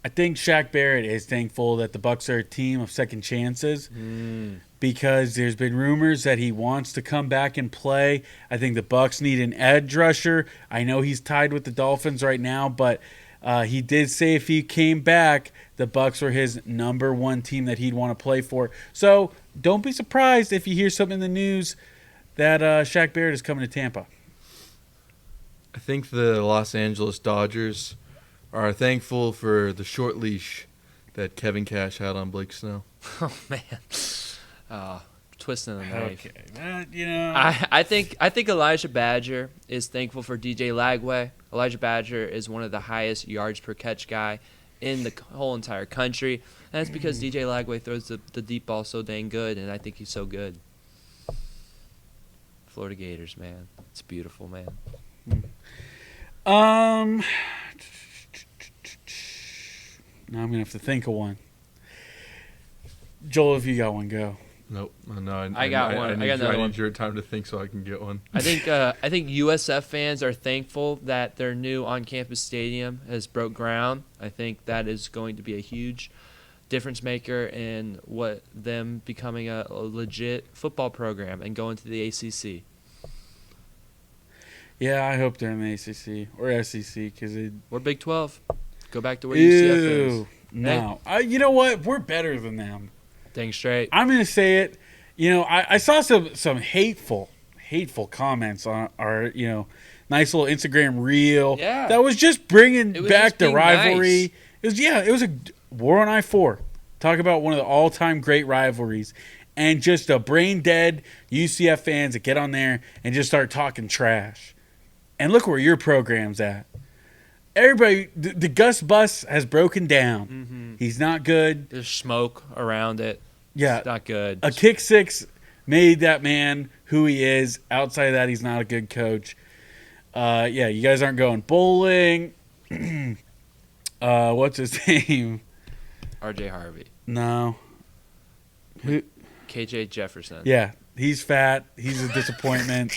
I think Shaq Barrett is thankful that the Bucs are a team of second chances because there's been rumors that he wants to come back and play. I think the Bucs need an edge rusher. I know he's tied with the Dolphins right now, but he did say if he came back, the Bucs were his number 1 team that he'd want to play for. So don't be surprised if you hear something in the news that Shaq Barrett is coming to Tampa. I think the Los Angeles Dodgers are thankful for the short leash that Kevin Cash had on Blake Snow. Oh man, twisting the knife. Okay, I think Elijah Badger is thankful for DJ Lagway. Elijah Badger is one of the highest yards per catch guy in the whole entire country. And that's because DJ Lagway throws the deep ball so dang good, and I think he's so good. Florida Gators, man. It's beautiful, man. Now I'm gonna have to think of one. Joel, if you got one, go. Nope. No, I got one. I got another one. I need your time to think so I can get one. I think USF fans are thankful that their new on-campus stadium has broke ground. I think that is going to be a huge difference maker in what them becoming a legit football program and going to the ACC. Yeah, I hope they're in the ACC or SEC because Or Big 12. Go back to where UCF is. No. You know what? We're better than them. Dang straight. I'm going to say it. You know, I saw some hateful comments on our, nice little Instagram reel. Yeah. That was just bringing was back just the being rivalry. nice. It was a war on I-4. Talk about one of the all-time great rivalries. And just a brain-dead UCF fans that get on there and just start talking trash. And look where your program's at. Everybody, the Gus bus has broken down. Mm-hmm. He's not good. There's smoke around it. Yeah. It's not good. A kick six made that man who he is. Outside of that, he's not a good coach. You guys aren't going bowling. What's his name? RJ Harvey. No. Who? KJ Jefferson. Yeah, he's fat. He's a disappointment.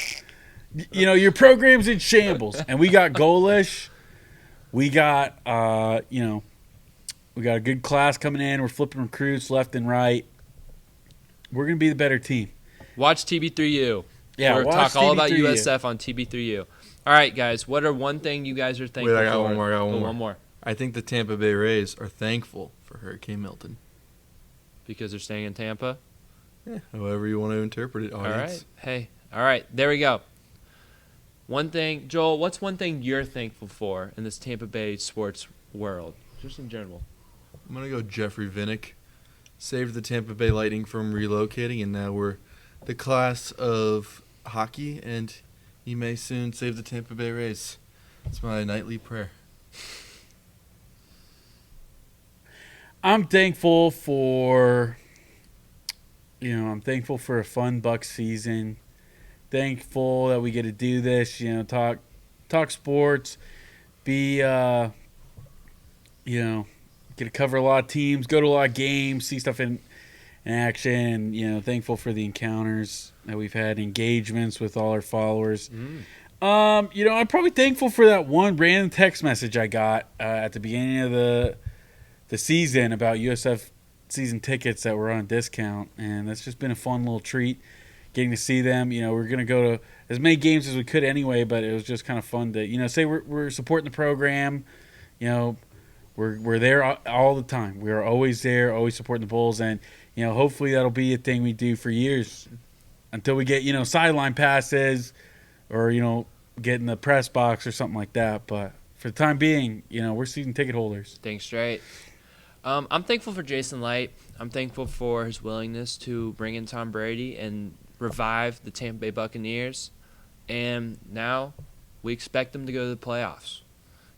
Your program's in shambles. And we got Golish. We got, we got a good class coming in. We're flipping recruits left and right. We're going to be the better team. Watch TB3U. Yeah, We'll watch talk all about TB3U. USF on TB3U. All right, guys. What are one thing you guys are thankful Wait, I got for? one more. One more. I think the Tampa Bay Rays are thankful for Hurricane Milton. Because they're staying in Tampa? Yeah, however you want to interpret it, audience. All right. Hey. All right. There we go. One thing, Joel, what's one thing you're thankful for in this Tampa Bay sports world? Just in general. I'm going to go Jeffrey Vinnick. Saved the Tampa Bay Lightning from relocating, and now we're the class of hockey, and he may soon save the Tampa Bay Rays. It's my nightly prayer. I'm thankful for, I'm thankful for a fun Bucs season. Thankful that we get to do this, talk sports, be, get to cover a lot of teams, go to a lot of games, see stuff in action. Thankful for the encounters that we've had, engagements with all our followers. I'm probably thankful for that one random text message I got at the beginning of the season about USF season tickets that were on discount, and that's just been a fun little treat getting to see them. We're going to go to as many games as we could anyway, but it was just kind of fun to, say we're supporting the program. We're there all the time. We're always there, always supporting the Bulls, and, hopefully that'll be a thing we do for years until we get, sideline passes or, get in the press box or something like that. But for the time being, we're season ticket holders. Thanks, straight. I'm thankful for Jason Light. I'm thankful for his willingness to bring in Tom Brady and revive the Tampa Bay Buccaneers. And now we expect them to go to the playoffs.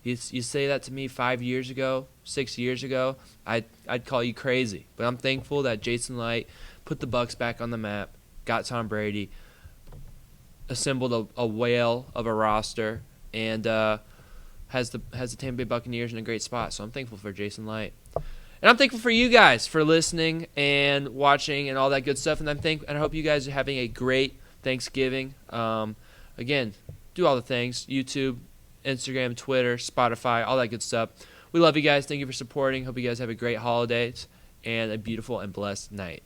You say that to me 5 years ago, 6 years ago, I'd call you crazy. But I'm thankful that Jason Light put the Bucs back on the map, got Tom Brady, assembled a whale of a roster, and has the Tampa Bay Buccaneers in a great spot. So I'm thankful for Jason Light. And I'm thankful for you guys for listening and watching and all that good stuff. And I hope you guys are having a great Thanksgiving. Again, do all the things: YouTube, Instagram, Twitter, Spotify, all that good stuff. We love you guys. Thank you for supporting. Hope you guys have a great holidays and a beautiful and blessed night.